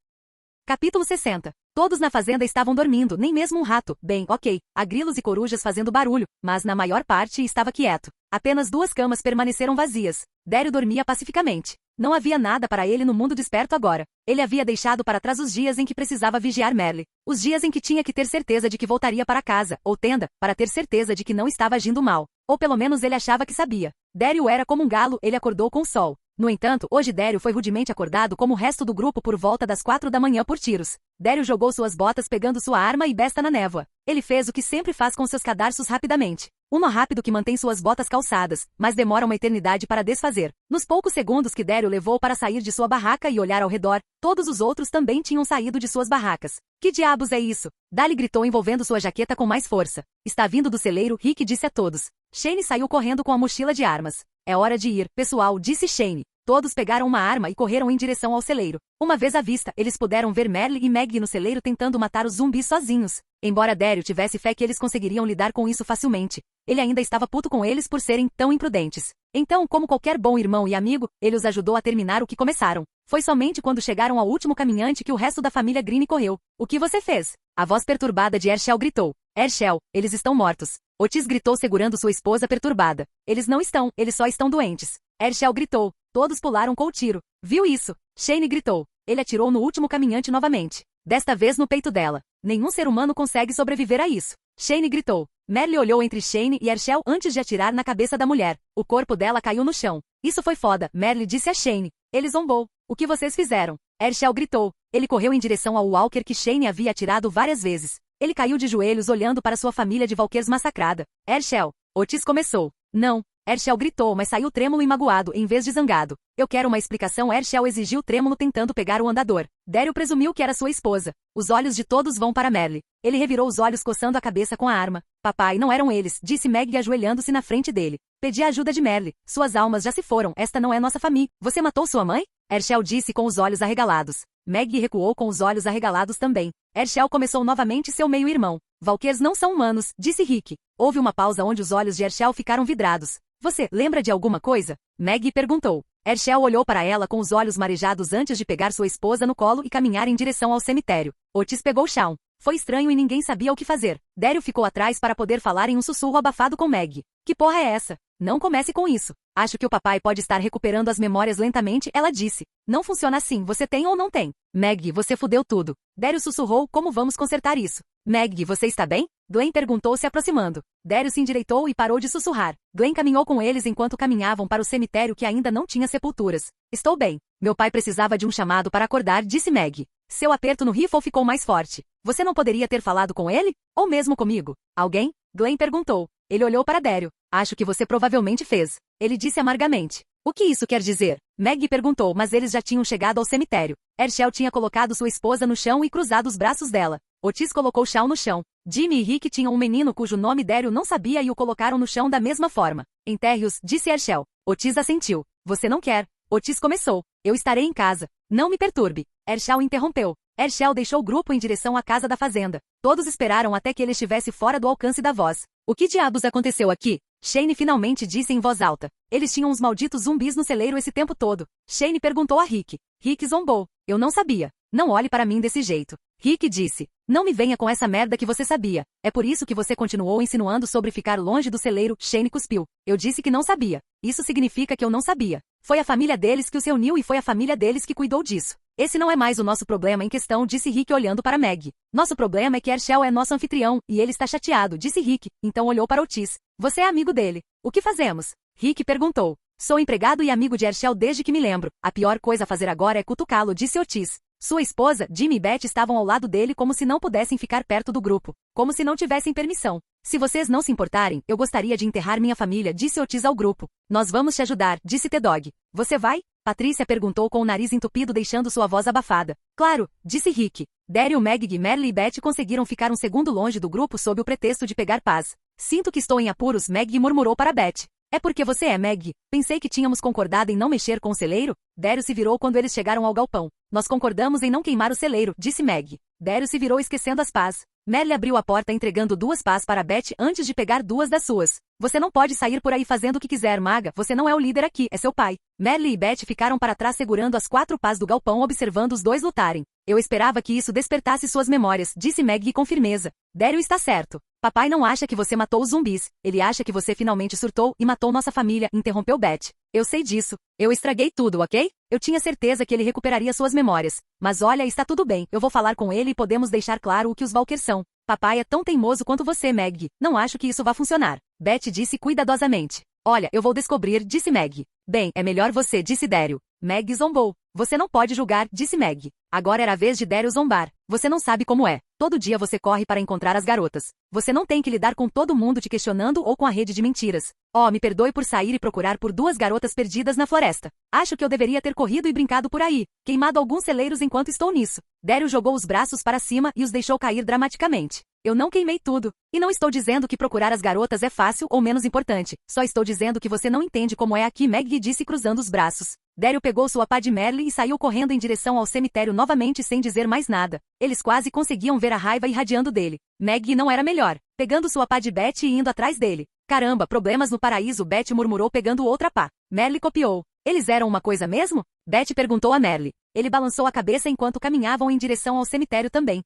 Capítulo 60. Todos na fazenda estavam dormindo, nem mesmo um rato. Bem, ok, há grilos e corujas fazendo barulho, mas na maior parte estava quieto. Apenas 2 camas permaneceram vazias. Daryl dormia pacificamente. Não havia nada para ele no mundo desperto agora. Ele havia deixado para trás os dias em que precisava vigiar Merle. Os dias em que tinha que ter certeza de que voltaria para casa, ou tenda, para ter certeza de que não estava agindo mal. Ou pelo menos ele achava que sabia. Daryl era como um galo, ele acordou com o sol. No entanto, hoje Daryl foi rudemente acordado como o resto do grupo por volta das 4 da manhã por tiros. Daryl jogou suas botas pegando sua arma e besta na névoa. Ele fez o que sempre faz com seus cadarços rapidamente. Um nó rápido que mantém suas botas calçadas, mas demora uma eternidade para desfazer. Nos poucos segundos que Daryl levou para sair de sua barraca e olhar ao redor, todos os outros também tinham saído de suas barracas. Que diabos é isso? Dali gritou envolvendo sua jaqueta com mais força. Está vindo do celeiro, Rick disse a todos. Shane saiu correndo com a mochila de armas. É hora de ir, pessoal, disse Shane. Todos pegaram uma arma e correram em direção ao celeiro. Uma vez à vista, eles puderam ver Merle e Maggie no celeiro tentando matar os zumbis sozinhos. Embora Daryl tivesse fé que eles conseguiriam lidar com isso facilmente, ele ainda estava puto com eles por serem tão imprudentes. Então, como qualquer bom irmão e amigo, ele os ajudou a terminar o que começaram. Foi somente quando chegaram ao último caminhante que o resto da família Green correu. O que você fez? A voz perturbada de Herschel gritou. Herschel, eles estão mortos. Otis gritou segurando sua esposa perturbada. Eles não estão, eles só estão doentes. Herschel gritou. Todos pularam com o tiro. Viu isso? Shane gritou. Ele atirou no último caminhante novamente. Desta vez no peito dela. Nenhum ser humano consegue sobreviver a isso. Shane gritou. Merle olhou entre Shane e Herschel antes de atirar na cabeça da mulher. O corpo dela caiu no chão. Isso foi foda, Merle disse a Shane. Ele zombou. O que vocês fizeram? Herschel gritou. Ele correu em direção ao Walker que Shane havia atirado várias vezes. Ele caiu de joelhos olhando para sua família de Walkers massacrada. Herschel. Otis começou. Não. Herschel gritou, mas saiu trêmulo e magoado, em vez de zangado. Eu quero uma explicação. Herschel exigiu trêmulo tentando pegar o andador. Daryl presumiu que era sua esposa. Os olhos de todos vão para Merle. Ele revirou os olhos coçando a cabeça com a arma. Papai, não eram eles, disse Maggie ajoelhando-se na frente dele. Pedi a ajuda de Merle. Suas almas já se foram, esta não é nossa família. Você matou sua mãe? Herschel disse com os olhos arregalados. Maggie recuou com os olhos arregalados também. Herschel começou novamente seu meio-irmão. Valqueiros não são humanos, disse Rick. Houve uma pausa onde os olhos de Herschel ficaram vidrados. Você lembra de alguma coisa? Maggie perguntou. Herschel olhou para ela com os olhos marejados antes de pegar sua esposa no colo e caminhar em direção ao cemitério. Otis pegou Shawn. Foi estranho e ninguém sabia o que fazer. Daryl ficou atrás para poder falar em um sussurro abafado com Maggie. Que porra é essa? Não comece com isso. Acho que o papai pode estar recuperando as memórias lentamente, ela disse. Não funciona assim, você tem ou não tem? Maggie, você fudeu tudo. Daryl sussurrou, como vamos consertar isso? Maggie, você está bem? Glenn perguntou se aproximando. Daryl se endireitou e parou de sussurrar. Glenn caminhou com eles enquanto caminhavam para o cemitério que ainda não tinha sepulturas. Estou bem. Meu pai precisava de um chamado para acordar, disse Maggie. Seu aperto no rifle ficou mais forte. Você não poderia ter falado com ele? Ou mesmo comigo? Alguém? Glenn perguntou. Ele olhou para Daryl. Acho que você provavelmente fez. Ele disse amargamente. O que isso quer dizer? Maggie perguntou, mas eles já tinham chegado ao cemitério. Herschel tinha colocado sua esposa no chão e cruzado os braços dela. Otis colocou Shawn no chão. Jimmy e Rick tinham um menino cujo nome Daryl não sabia e o colocaram no chão da mesma forma. Enterre-os, disse Herschel. Otis assentiu. Você não quer. Otis começou. Eu estarei em casa. Não me perturbe. Herschel interrompeu. Herschel deixou o grupo em direção à casa da fazenda. Todos esperaram até que ele estivesse fora do alcance da voz. O que diabos aconteceu aqui? Shane finalmente disse em voz alta. Eles tinham uns malditos zumbis no celeiro esse tempo todo. Shane perguntou a Rick. Rick zombou. Eu não sabia. Não olhe para mim desse jeito. Rick disse. Não me venha com essa merda que você sabia. É por isso que você continuou insinuando sobre ficar longe do celeiro. Shane cuspiu. Eu disse que não sabia. Isso significa que eu não sabia. Foi a família deles que os reuniu e foi a família deles que cuidou disso. Esse não é mais o nosso problema em questão, disse Rick olhando para Maggie. Nosso problema é que Herschel é nosso anfitrião, e ele está chateado, disse Rick, então olhou para Otis. Você é amigo dele. O que fazemos? Rick perguntou. Sou empregado e amigo de Herschel desde que me lembro. A pior coisa a fazer agora é cutucá-lo, disse Otis. Sua esposa, Jimmy e Beth estavam ao lado dele como se não pudessem ficar perto do grupo. Como se não tivessem permissão. Se vocês não se importarem, eu gostaria de enterrar minha família, disse Otis ao grupo. Nós vamos te ajudar, disse T-Dog. Você vai? Patrícia perguntou com o nariz entupido deixando sua voz abafada. Claro, disse Rick. Daryl, Maggie, Merle e Beth conseguiram ficar um segundo longe do grupo sob o pretexto de pegar paz. Sinto que estou em apuros, Maggie murmurou para Beth. É porque você é Maggie. Pensei que tínhamos concordado em não mexer com o celeiro. Daryl se virou quando eles chegaram ao galpão. Nós concordamos em não queimar o celeiro, disse Maggie. Daryl se virou esquecendo as pás. Merle abriu a porta entregando 2 pás para Beth antes de pegar 2 das suas. Você não pode sair por aí fazendo o que quiser, maga. Você não é o líder aqui, é seu pai. Merle e Beth ficaram para trás segurando as 4 pás do galpão observando os dois lutarem. Eu esperava que isso despertasse suas memórias, disse Maggie com firmeza. Daryl está certo. Papai não acha que você matou os zumbis. Ele acha que você finalmente surtou e matou nossa família, interrompeu Beth. Eu sei disso. Eu estraguei tudo, ok? Eu tinha certeza que ele recuperaria suas memórias. Mas olha, está tudo bem. Eu vou falar com ele e podemos deixar claro o que os Valkyrs são. Papai é tão teimoso quanto você, Maggie. Não acho que isso vá funcionar. Beth disse cuidadosamente. Olha, eu vou descobrir, disse Maggie. Bem, é melhor você, disse Daryl. Meg zombou. Você não pode julgar, disse Meg. Agora era a vez de Daryl zombar. Você não sabe como é. Todo dia você corre para encontrar as garotas. Você não tem que lidar com todo mundo te questionando ou com a rede de mentiras. Oh, me perdoe por sair e procurar por 2 garotas perdidas na floresta. Acho que eu deveria ter corrido e brincado por aí, queimado alguns celeiros enquanto estou nisso. Daryl jogou os braços para cima e os deixou cair dramaticamente. Eu não queimei tudo. E não estou dizendo que procurar as garotas é fácil ou menos importante. Só estou dizendo que você não entende como é aqui, Meg disse cruzando os braços. Daryl pegou sua pá de Merle e saiu correndo em direção ao cemitério novamente sem dizer mais nada. Eles quase conseguiam ver a raiva irradiando dele. Meg não era melhor. Pegando sua pá de Betty e indo atrás dele. Caramba, problemas no paraíso, Betty murmurou pegando outra pá. Merle copiou. Eles eram uma coisa mesmo? Betty perguntou a Merle. Ele balançou a cabeça enquanto caminhavam em direção ao cemitério também.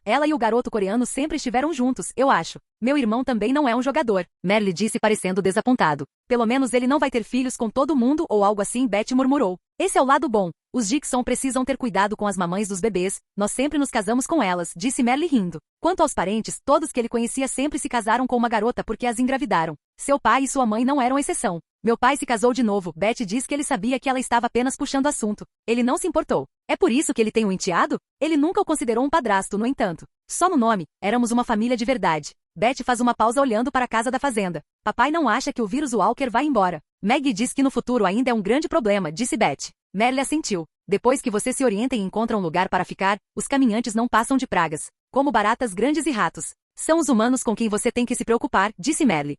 Ela e o garoto coreano sempre estiveram juntos, eu acho. Meu irmão também não é um jogador, Merle disse parecendo desapontado. Pelo menos ele não vai ter filhos com todo mundo ou algo assim, Betty murmurou. Esse é o lado bom. Os Dixon precisam ter cuidado com as mamães dos bebês, nós sempre nos casamos com elas, disse Merle rindo. Quanto aos parentes, todos que ele conhecia sempre se casaram com uma garota porque as engravidaram. Seu pai e sua mãe não eram exceção. Meu pai se casou de novo, Betty diz que ele sabia que ela estava apenas puxando assunto. Ele não se importou. É por isso que ele tem um enteado? Ele nunca o considerou um padrasto, no entanto. Só no nome, éramos uma família de verdade. Betty faz uma pausa olhando para a casa da fazenda. Papai não acha que o vírus Walker vai embora. Meg diz que no futuro ainda é um grande problema, disse Betty. Merle assentiu. Depois que você se orienta e encontra um lugar para ficar, os caminhantes não passam de pragas, como baratas grandes e ratos. São os humanos com quem você tem que se preocupar, disse Merle.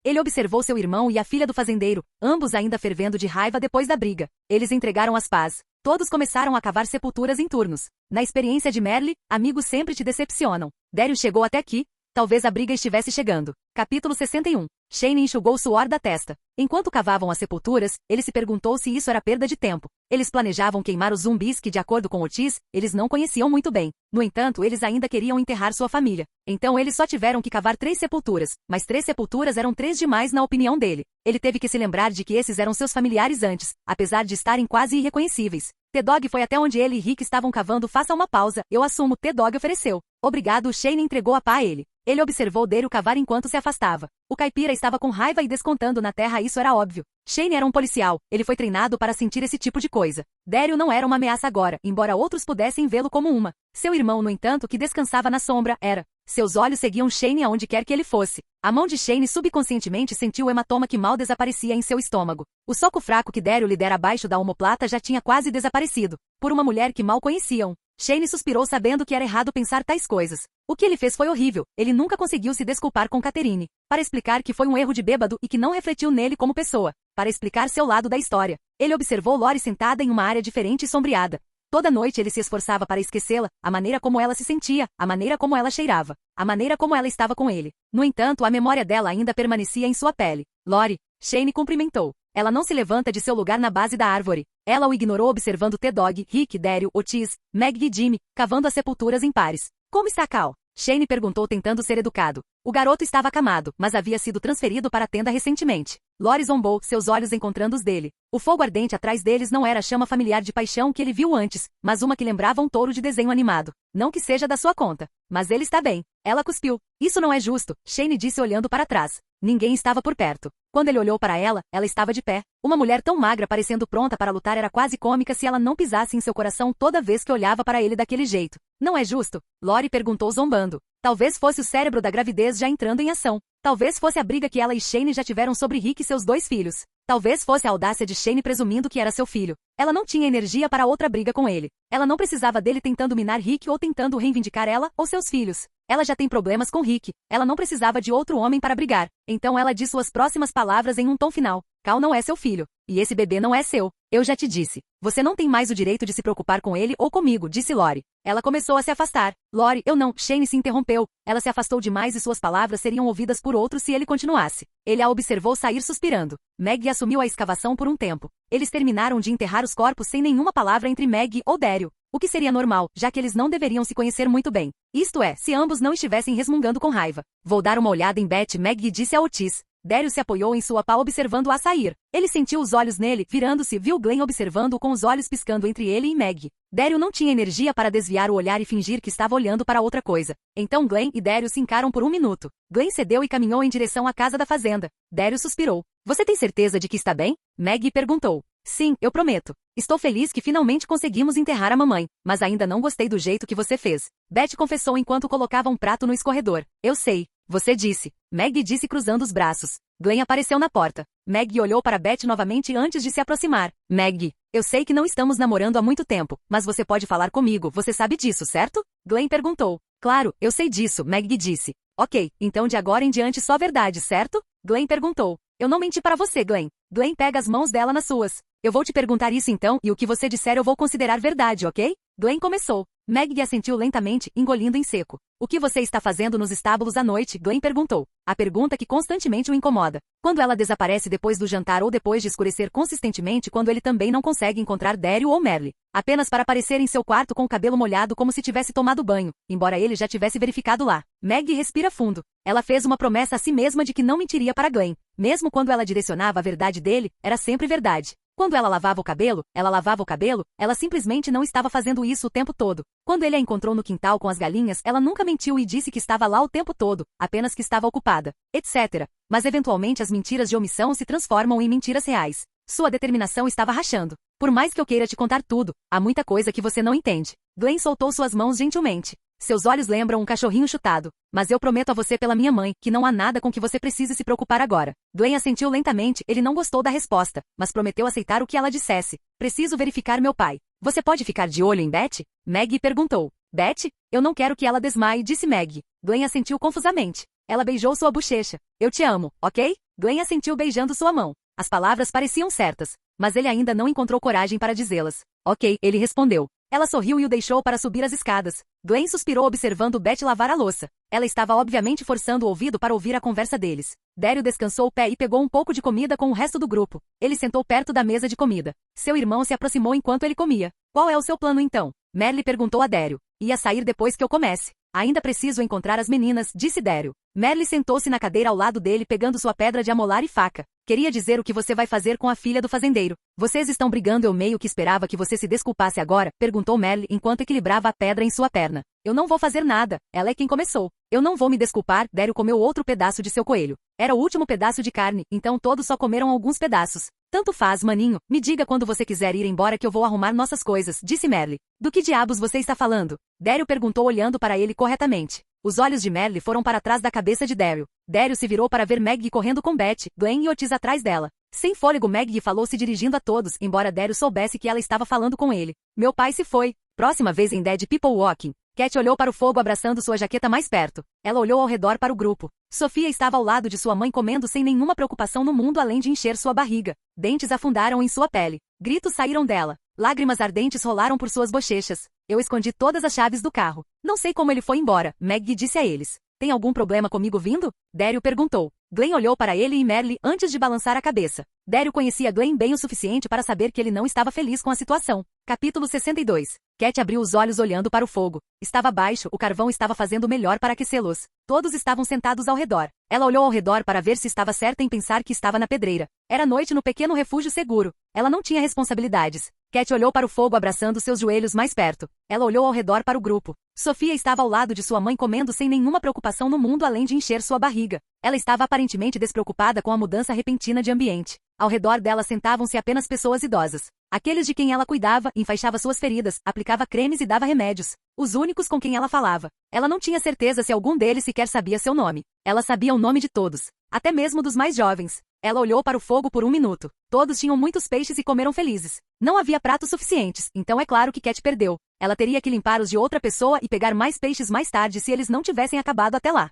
Ele observou seu irmão e a filha do fazendeiro, ambos ainda fervendo de raiva depois da briga. Eles entregaram as pás. Todos começaram a cavar sepulturas em turnos. Na experiência de Merle, amigos sempre te decepcionam. Daryl chegou até aqui. Talvez a briga estivesse chegando. Capítulo 61. Shane enxugou o suor da testa. Enquanto cavavam as sepulturas, ele se perguntou se isso era perda de tempo. Eles planejavam queimar os zumbis que, de acordo com Otis, eles não conheciam muito bem. No entanto, eles ainda queriam enterrar sua família. Então eles só tiveram que cavar 3 sepulturas, mas 3 sepulturas eram 3 demais na opinião dele. Ele teve que se lembrar de que esses eram seus familiares antes, apesar de estarem quase irreconhecíveis. T-Dog foi até onde ele e Rick estavam cavando. Faça uma pausa, eu assumo, T-Dog ofereceu. Obrigado, Shane entregou a pá a ele. Ele observou Daryl cavar enquanto se afastava. O caipira estava com raiva e descontando na terra, isso era óbvio. Shane era um policial, ele foi treinado para sentir esse tipo de coisa. Daryl não era uma ameaça agora, embora outros pudessem vê-lo como uma. Seu irmão, no entanto, que descansava na sombra, era. Seus olhos seguiam Shane aonde quer que ele fosse. A mão de Shane subconscientemente sentiu o hematoma que mal desaparecia em seu estômago. O soco fraco que Daryl lhe dera abaixo da omoplata já tinha quase desaparecido. Por uma mulher que mal conheciam. Shane suspirou sabendo que era errado pensar tais coisas. O que ele fez foi horrível. Ele nunca conseguiu se desculpar com Catherine. Para explicar que foi um erro de bêbado e que não refletiu nele como pessoa. Para explicar seu lado da história. Ele observou Lori sentada em uma área diferente e sombreada. Toda noite ele se esforçava para esquecê-la, a maneira como ela se sentia, a maneira como ela cheirava, a maneira como ela estava com ele. No entanto, a memória dela ainda permanecia em sua pele. Lori, Shane cumprimentou. Ela não se levanta de seu lugar na base da árvore. Ela o ignorou observando T-Dog, Rick, Daryl, Otis, Meg e Jimmy, cavando as sepulturas em pares. Como está Cal? Shane perguntou tentando ser educado. O garoto estava acamado, mas havia sido transferido para a tenda recentemente. Lori zombou, seus olhos encontrando os dele. O fogo ardente atrás deles não era a chama familiar de paixão que ele viu antes, mas uma que lembrava um touro de desenho animado. Não que seja da sua conta. Mas ele está bem. Ela cuspiu. Isso não é justo, Shane disse olhando para trás. Ninguém estava por perto. Quando ele olhou para ela, ela estava de pé. Uma mulher tão magra parecendo pronta para lutar era quase cômica se ela não pisasse em seu coração toda vez que olhava para ele daquele jeito. Não é justo? Lori perguntou zombando. Talvez fosse o cérebro da gravidez já entrando em ação. Talvez fosse a briga que ela e Shane já tiveram sobre Rick e seus 2 filhos. Talvez fosse a audácia de Shane presumindo que era seu filho. Ela não tinha energia para outra briga com ele. Ela não precisava dele tentando minar Rick ou tentando reivindicar ela ou seus filhos. Ela já tem problemas com Rick. Ela não precisava de outro homem para brigar. Então ela disse suas próximas palavras em um tom final. Cal não é seu filho. E esse bebê não é seu. Eu já te disse. Você não tem mais o direito de se preocupar com ele ou comigo, disse Lori. Ela começou a se afastar. Lori, eu não. Shane se interrompeu. Ela se afastou demais e suas palavras seriam ouvidas por outros se ele continuasse. Ele a observou sair suspirando. Meg assumiu a escavação por um tempo. Eles terminaram de enterrar os corpos sem nenhuma palavra entre Meg ou Daryl. O que seria normal, já que eles não deveriam se conhecer muito bem. Isto é, se ambos não estivessem resmungando com raiva. Vou dar uma olhada em Betty, Meg disse a Otis. Daryl se apoiou em sua pá observando-a sair. Ele sentiu os olhos nele, virando-se, viu Glenn observando-o com os olhos piscando entre ele e Meg. Daryl não tinha energia para desviar o olhar e fingir que estava olhando para outra coisa. Então Glenn e Daryl se encaram por um minuto. Glenn cedeu e caminhou em direção à casa da fazenda. Daryl suspirou. Você tem certeza de que está bem? Meg perguntou. Sim, eu prometo. Estou feliz que finalmente conseguimos enterrar a mamãe, mas ainda não gostei do jeito que você fez. Beth confessou enquanto colocava um prato no escorredor. Eu sei. Você disse. Meg disse cruzando os braços. Glenn apareceu na porta. Meg olhou para Beth novamente antes de se aproximar. Meg, eu sei que não estamos namorando há muito tempo, mas você pode falar comigo, você sabe disso, certo? Glenn perguntou. Claro, eu sei disso, Meg disse. Ok, então de agora em diante só verdade, certo? Glenn perguntou. Eu não menti para você, Glenn. Glenn pega as mãos dela nas suas. Eu vou te perguntar isso então, e o que você disser eu vou considerar verdade, ok? Glenn começou. Meg assentiu lentamente, engolindo em seco. O que você está fazendo nos estábulos à noite? Glenn perguntou. A pergunta que constantemente o incomoda. Quando ela desaparece depois do jantar ou depois de escurecer consistentemente quando ele também não consegue encontrar Daryl ou Merle. Apenas para aparecer em seu quarto com o cabelo molhado como se tivesse tomado banho, embora ele já tivesse verificado lá. Meg respira fundo. Ela fez uma promessa a si mesma de que não mentiria para Glenn. Mesmo quando ela direcionava a verdade dele, era sempre verdade. Quando ela lavava o cabelo, ela simplesmente não estava fazendo isso o tempo todo. Quando ele a encontrou no quintal com as galinhas, ela nunca mentiu e disse que estava lá o tempo todo, apenas que estava ocupada, etc. Mas eventualmente as mentiras de omissão se transformam em mentiras reais. Sua determinação estava rachando. Por mais que eu queira te contar tudo, há muita coisa que você não entende. Glenn soltou suas mãos gentilmente. Seus olhos lembram um cachorrinho chutado. Mas eu prometo a você pela minha mãe, que não há nada com que você precise se preocupar agora. Glenn assentiu lentamente, ele não gostou da resposta, mas prometeu aceitar o que ela dissesse. Preciso verificar meu pai. Você pode ficar de olho em Beth? Meg perguntou. Beth? Eu não quero que ela desmaie, disse Meg. Glenn assentiu confusamente. Ela beijou sua bochecha. Eu te amo, ok? Glenn assentiu beijando sua mão. As palavras pareciam certas, mas ele ainda não encontrou coragem para dizê-las. Ok, ele respondeu. Ela sorriu e o deixou para subir as escadas. Glenn suspirou observando Beth lavar a louça. Ela estava obviamente forçando o ouvido para ouvir a conversa deles. Daryl descansou o pé e pegou um pouco de comida com o resto do grupo. Ele sentou perto da mesa de comida. Seu irmão se aproximou enquanto ele comia. Qual é o seu plano então? Merle perguntou a Daryl. Ia sair depois que eu comece. Ainda preciso encontrar as meninas, disse Daryl. Merle sentou-se na cadeira ao lado dele pegando sua pedra de amolar e faca. Queria dizer o que você vai fazer com a filha do fazendeiro. Vocês estão brigando, eu meio que esperava que você se desculpasse agora, perguntou Merle enquanto equilibrava a pedra em sua perna. Eu não vou fazer nada, ela é quem começou. Eu não vou me desculpar, Daryl comeu outro pedaço de seu coelho. Era o último pedaço de carne, então todos só comeram alguns pedaços. Tanto faz, maninho, me diga quando você quiser ir embora que eu vou arrumar nossas coisas, disse Merle. Do que diabos você está falando? Daryl perguntou olhando para ele corretamente. Os olhos de Merle foram para trás da cabeça de Daryl. Daryl se virou para ver Meg correndo com Beth, Glenn e Otis atrás dela. Sem fôlego, Meg falou se dirigindo a todos, embora Daryl soubesse que ela estava falando com ele. Meu pai se foi. Próxima vez em Dead People Walking. Cat olhou para o fogo abraçando sua jaqueta mais perto. Ela olhou ao redor para o grupo. Sofia estava ao lado de sua mãe comendo sem nenhuma preocupação no mundo além de encher sua barriga. Dentes afundaram em sua pele. Gritos saíram dela. Lágrimas ardentes rolaram por suas bochechas. Eu escondi todas as chaves do carro. Não sei como ele foi embora, Meg disse a eles. Tem algum problema comigo vindo? Daryl perguntou. Glenn olhou para ele e Merle antes de balançar a cabeça. Daryl conhecia Glenn bem o suficiente para saber que ele não estava feliz com a situação. Capítulo 62. Cat abriu os olhos olhando para o fogo. Estava baixo, o carvão estava fazendo melhor para aquecê-los. Todos estavam sentados ao redor. Ela olhou ao redor para ver se estava certa em pensar que estava na pedreira. Era noite no pequeno refúgio seguro. Ela não tinha responsabilidades. Cat olhou para o fogo abraçando seus joelhos mais perto. Ela olhou ao redor para o grupo. Sofia estava ao lado de sua mãe comendo sem nenhuma preocupação no mundo além de encher sua barriga. Ela estava aparentemente despreocupada com a mudança repentina de ambiente. Ao redor dela sentavam-se apenas pessoas idosas. Aqueles de quem ela cuidava, enfaixava suas feridas, aplicava cremes e dava remédios. Os únicos com quem ela falava. Ela não tinha certeza se algum deles sequer sabia seu nome. Ela sabia o nome de todos. Até mesmo dos mais jovens. Ela olhou para o fogo por um minuto. Todos tinham muitos peixes e comeram felizes. Não havia pratos suficientes, então é claro que Cat perdeu. Ela teria que limpar os de outra pessoa e pegar mais peixes mais tarde se eles não tivessem acabado até lá.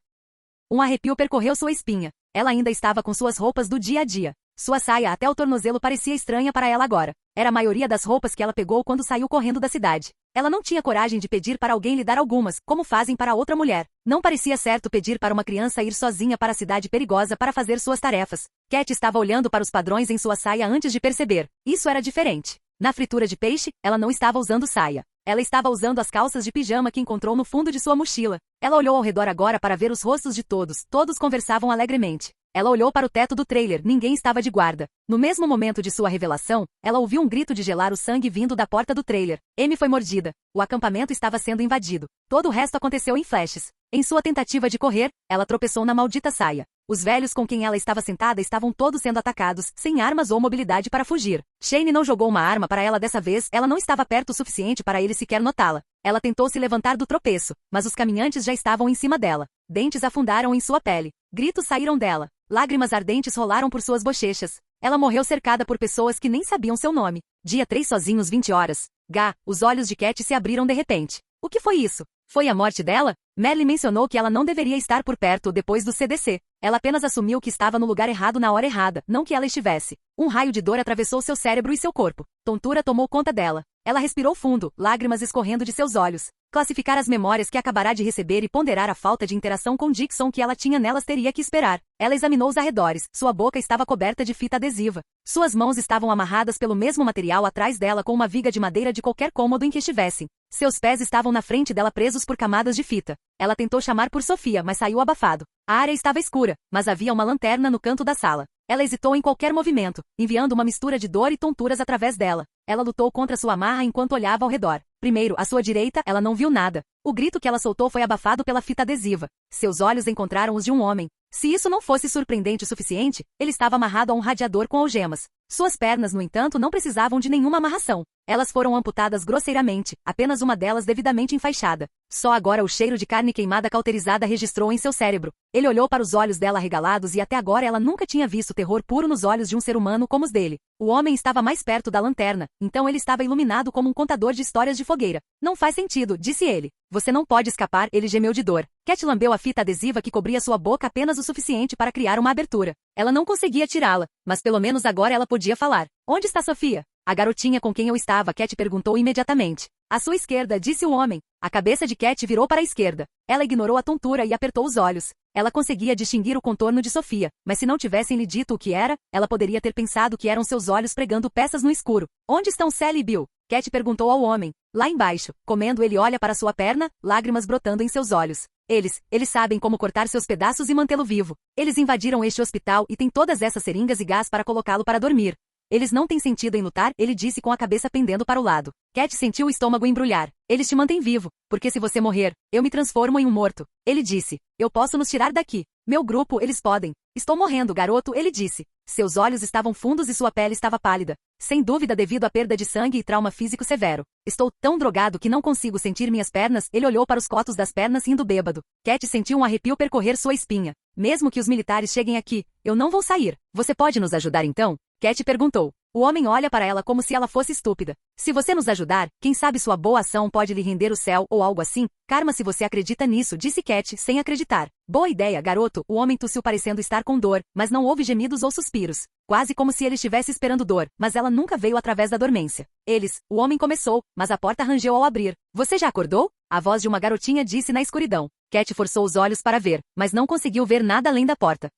Um arrepio percorreu sua espinha. Ela ainda estava com suas roupas do dia a dia. Sua saia até o tornozelo parecia estranha para ela agora. Era a maioria das roupas que ela pegou quando saiu correndo da cidade. Ela não tinha coragem de pedir para alguém lhe dar algumas, como fazem para outra mulher. Não parecia certo pedir para uma criança ir sozinha para a cidade perigosa para fazer suas tarefas. Cat estava olhando para os padrões em sua saia antes de perceber. Isso era diferente. Na fritura de peixe, ela não estava usando saia. Ela estava usando as calças de pijama que encontrou no fundo de sua mochila. Ela olhou ao redor agora para ver os rostos de todos. Todos conversavam alegremente. Ela olhou para o teto do trailer, ninguém estava de guarda. No mesmo momento de sua revelação, ela ouviu um grito de gelar o sangue vindo da porta do trailer. Amy foi mordida. O acampamento estava sendo invadido. Todo o resto aconteceu em flashes. Em sua tentativa de correr, ela tropeçou na maldita saia. Os velhos com quem ela estava sentada estavam todos sendo atacados, sem armas ou mobilidade para fugir. Shane não jogou uma arma para ela dessa vez, ela não estava perto o suficiente para ele sequer notá-la. Ela tentou se levantar do tropeço, mas os caminhantes já estavam em cima dela. Dentes afundaram em sua pele. Gritos saíram dela. Lágrimas ardentes rolaram por suas bochechas. Ela morreu cercada por pessoas que nem sabiam seu nome. Dia 3 sozinhos 20 horas. Os olhos de Cat se abriram de repente. O que foi isso? Foi a morte dela? Merle mencionou que ela não deveria estar por perto depois do CDC. Ela apenas assumiu que estava no lugar errado na hora errada, não que ela estivesse. Um raio de dor atravessou seu cérebro e seu corpo. Tontura tomou conta dela. Ela respirou fundo, lágrimas escorrendo de seus olhos. Classificar as memórias que acabará de receber e ponderar a falta de interação com Dixon que ela tinha nelas teria que esperar. Ela examinou os arredores. Sua boca estava coberta de fita adesiva. Suas mãos estavam amarradas pelo mesmo material atrás dela com uma viga de madeira de qualquer cômodo em que estivessem. Seus pés estavam na frente dela presos por camadas de fita. Ela tentou chamar por Sofia, mas saiu abafado. A área estava escura, mas havia uma lanterna no canto da sala. Ela hesitou em qualquer movimento, enviando uma mistura de dor e tonturas através dela. Ela lutou contra sua amarra enquanto olhava ao redor. Primeiro, à sua direita, ela não viu nada. O grito que ela soltou foi abafado pela fita adesiva. Seus olhos encontraram os de um homem. Se isso não fosse surpreendente o suficiente, ele estava amarrado a um radiador com algemas. Suas pernas, no entanto, não precisavam de nenhuma amarração. Elas foram amputadas grosseiramente, apenas uma delas devidamente enfaixada. Só agora o cheiro de carne queimada cauterizada registrou em seu cérebro. Ele olhou para os olhos dela arregalados e até agora ela nunca tinha visto terror puro nos olhos de um ser humano como os dele. O homem estava mais perto da lanterna, então ele estava iluminado como um contador de histórias de fogueira. Não faz sentido, disse ele. Você não pode escapar, ele gemeu de dor. Cat lambeu a fita adesiva que cobria sua boca apenas o suficiente para criar uma abertura. Ela não conseguia tirá-la, mas pelo menos agora ela podia falar. Onde está Sofia? A garotinha com quem eu estava, Cat perguntou imediatamente. À sua esquerda, disse o homem. A cabeça de Cat virou para a esquerda. Ela ignorou a tontura e apertou os olhos. Ela conseguia distinguir o contorno de Sofia, mas se não tivessem lhe dito o que era, ela poderia ter pensado que eram seus olhos pregando peças no escuro. Onde estão Sally e Bill? Cat perguntou ao homem. Lá embaixo, comendo, ele olha para sua perna, lágrimas brotando em seus olhos. Eles sabem como cortar seus pedaços e mantê-lo vivo. Eles invadiram este hospital e têm todas essas seringas e gás para colocá-lo para dormir. Eles não têm sentido em lutar, ele disse com a cabeça pendendo para o lado. Cat sentiu o estômago embrulhar. Eles te mantêm vivo, porque se você morrer, eu me transformo em um morto. Ele disse. Eu posso nos tirar daqui. Meu grupo, eles podem. Estou morrendo, garoto, ele disse. Seus olhos estavam fundos e sua pele estava pálida. Sem dúvida devido à perda de sangue e trauma físico severo. Estou tão drogado que não consigo sentir minhas pernas, ele olhou para os cotos das pernas rindo bêbado. Cat sentiu um arrepio percorrer sua espinha. Mesmo que os militares cheguem aqui, eu não vou sair. Você pode nos ajudar então? Cat perguntou. O homem olha para ela como se ela fosse estúpida. Se você nos ajudar, quem sabe sua boa ação pode lhe render o céu ou algo assim? Karma se você acredita nisso, disse Cat, sem acreditar. Boa ideia, garoto, o homem tossiu parecendo estar com dor, mas não houve gemidos ou suspiros. Quase como se ele estivesse esperando dor, mas ela nunca veio através da dormência. O homem começou, mas a porta rangeu ao abrir. Você já acordou? A voz de uma garotinha disse na escuridão. Cat forçou os olhos para ver, mas não conseguiu ver nada além da porta.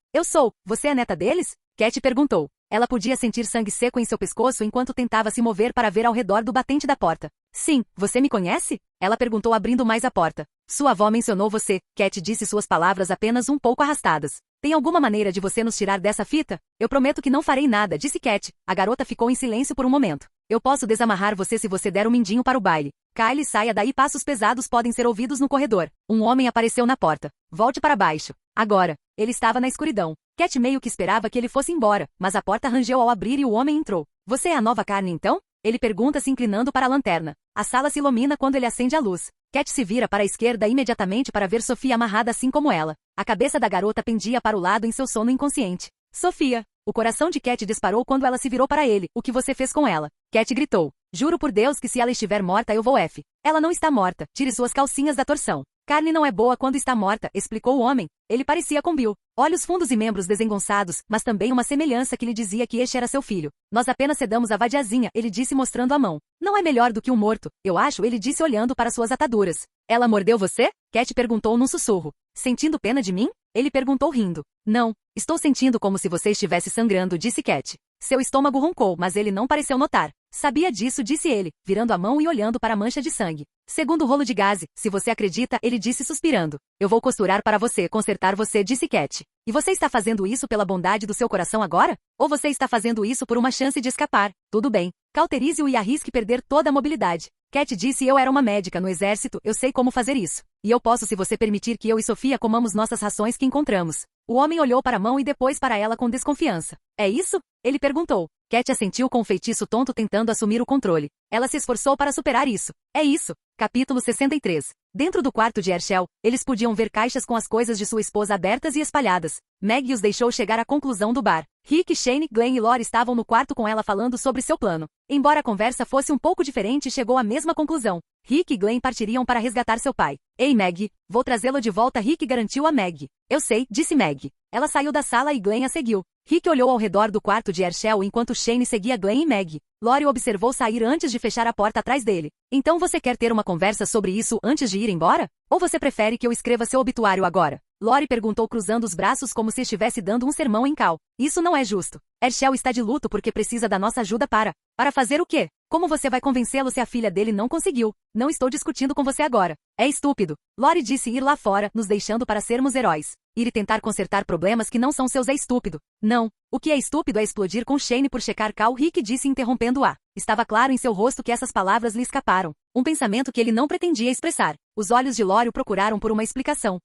Você é a neta deles? Cat perguntou. Ela podia sentir sangue seco em seu pescoço enquanto tentava se mover para ver ao redor do batente da porta. Sim, você me conhece? Ela perguntou abrindo mais a porta. Sua avó mencionou você, Cat disse suas palavras apenas um pouco arrastadas. Tem alguma maneira de você nos tirar dessa fita? Eu prometo que não farei nada, disse Cat. A garota ficou em silêncio por um momento. Eu posso desamarrar você se você der um mindinho para o baile. Kylie, saia daí, passos pesados podem ser ouvidos no corredor. Um homem apareceu na porta. Volte para baixo. Agora. Ele estava na escuridão. Cat meio que esperava que ele fosse embora, mas a porta rangeu ao abrir e o homem entrou. Você é a nova carne então? Ele pergunta se inclinando para a lanterna. A sala se ilumina quando ele acende a luz. Cat se vira para a esquerda imediatamente para ver Sofia amarrada assim como ela. A cabeça da garota pendia para o lado em seu sono inconsciente. Sofia! O coração de Cat disparou quando ela se virou para ele. O que você fez com ela? Cat gritou. Juro por Deus que se ela estiver morta eu vou F. Ela não está morta. Tire suas calcinhas da torção. Carne não é boa quando está morta, explicou o homem. Ele parecia com Bill. Olhos fundos e membros desengonçados, mas também uma semelhança que lhe dizia que este era seu filho. Nós apenas cedamos a vadiazinha, ele disse mostrando a mão. Não é melhor do que um morto, eu acho, ele disse olhando para suas ataduras. Ela mordeu você? Cat perguntou num sussurro. Sentindo pena de mim? Ele perguntou rindo. Não, estou sentindo como se você estivesse sangrando, disse Cat. Seu estômago roncou, mas ele não pareceu notar. Sabia disso, disse ele, virando a mão e olhando para a mancha de sangue. Segundo rolo de gaze, se você acredita, ele disse suspirando. Eu vou costurar para você, consertar você, disse Cat. E você está fazendo isso pela bondade do seu coração agora? Ou você está fazendo isso por uma chance de escapar? Tudo bem. Cauterize-o e arrisque perder toda a mobilidade. Cat disse: eu era uma médica no exército, eu sei como fazer isso. E eu posso se você permitir que eu e Sofia comamos nossas rações que encontramos. O homem olhou para a mão e depois para ela com desconfiança. É isso? Ele perguntou. Cat assentiu com um feitiço tonto tentando assumir o controle. Ela se esforçou para superar isso. É isso. Capítulo 63. Dentro do quarto de Herschel, eles podiam ver caixas com as coisas de sua esposa abertas e espalhadas. Meg os deixou chegar à conclusão do bar. Rick, Shane, Glenn e Lori estavam no quarto com ela falando sobre seu plano. Embora a conversa fosse um pouco diferente, chegou à mesma conclusão. Rick e Glenn partiriam para resgatar seu pai. Ei, Meg, vou trazê-lo de volta, Rick garantiu a Meg. Eu sei, disse Meg. Ela saiu da sala e Glenn a seguiu. Rick olhou ao redor do quarto de Herschel enquanto Shane seguia Glenn e Meg. Lori o observou sair antes de fechar a porta atrás dele. Então você quer ter uma conversa sobre isso antes de ir embora? Ou você prefere que eu escreva seu obituário agora? Lori perguntou cruzando os braços como se estivesse dando um sermão em Cal. Isso não é justo. Herschel está de luto porque precisa da nossa ajuda para fazer o quê? Como você vai convencê-lo se a filha dele não conseguiu? Não estou discutindo com você agora. É estúpido. Lori disse ir lá fora, nos deixando para sermos heróis. Ir e tentar consertar problemas que não são seus é estúpido. Não. O que é estúpido é explodir com Shane por checar Cal, Rick disse interrompendo-a. Estava claro em seu rosto que essas palavras lhe escaparam. Um pensamento que ele não pretendia expressar. Os olhos de Lori o procuraram por uma explicação.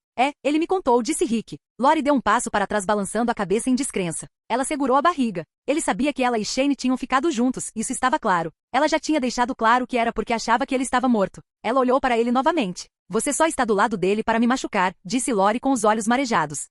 Ele me contou, disse Rick. Lori deu um passo para trás balançando a cabeça em descrença. Ela segurou a barriga. Ele sabia que ela e Shane tinham ficado juntos, isso estava claro. Ela já tinha deixado claro que era porque achava que ele estava morto. Ela olhou para ele novamente. Você só está do lado dele para me machucar, disse Lori com os olhos marejados.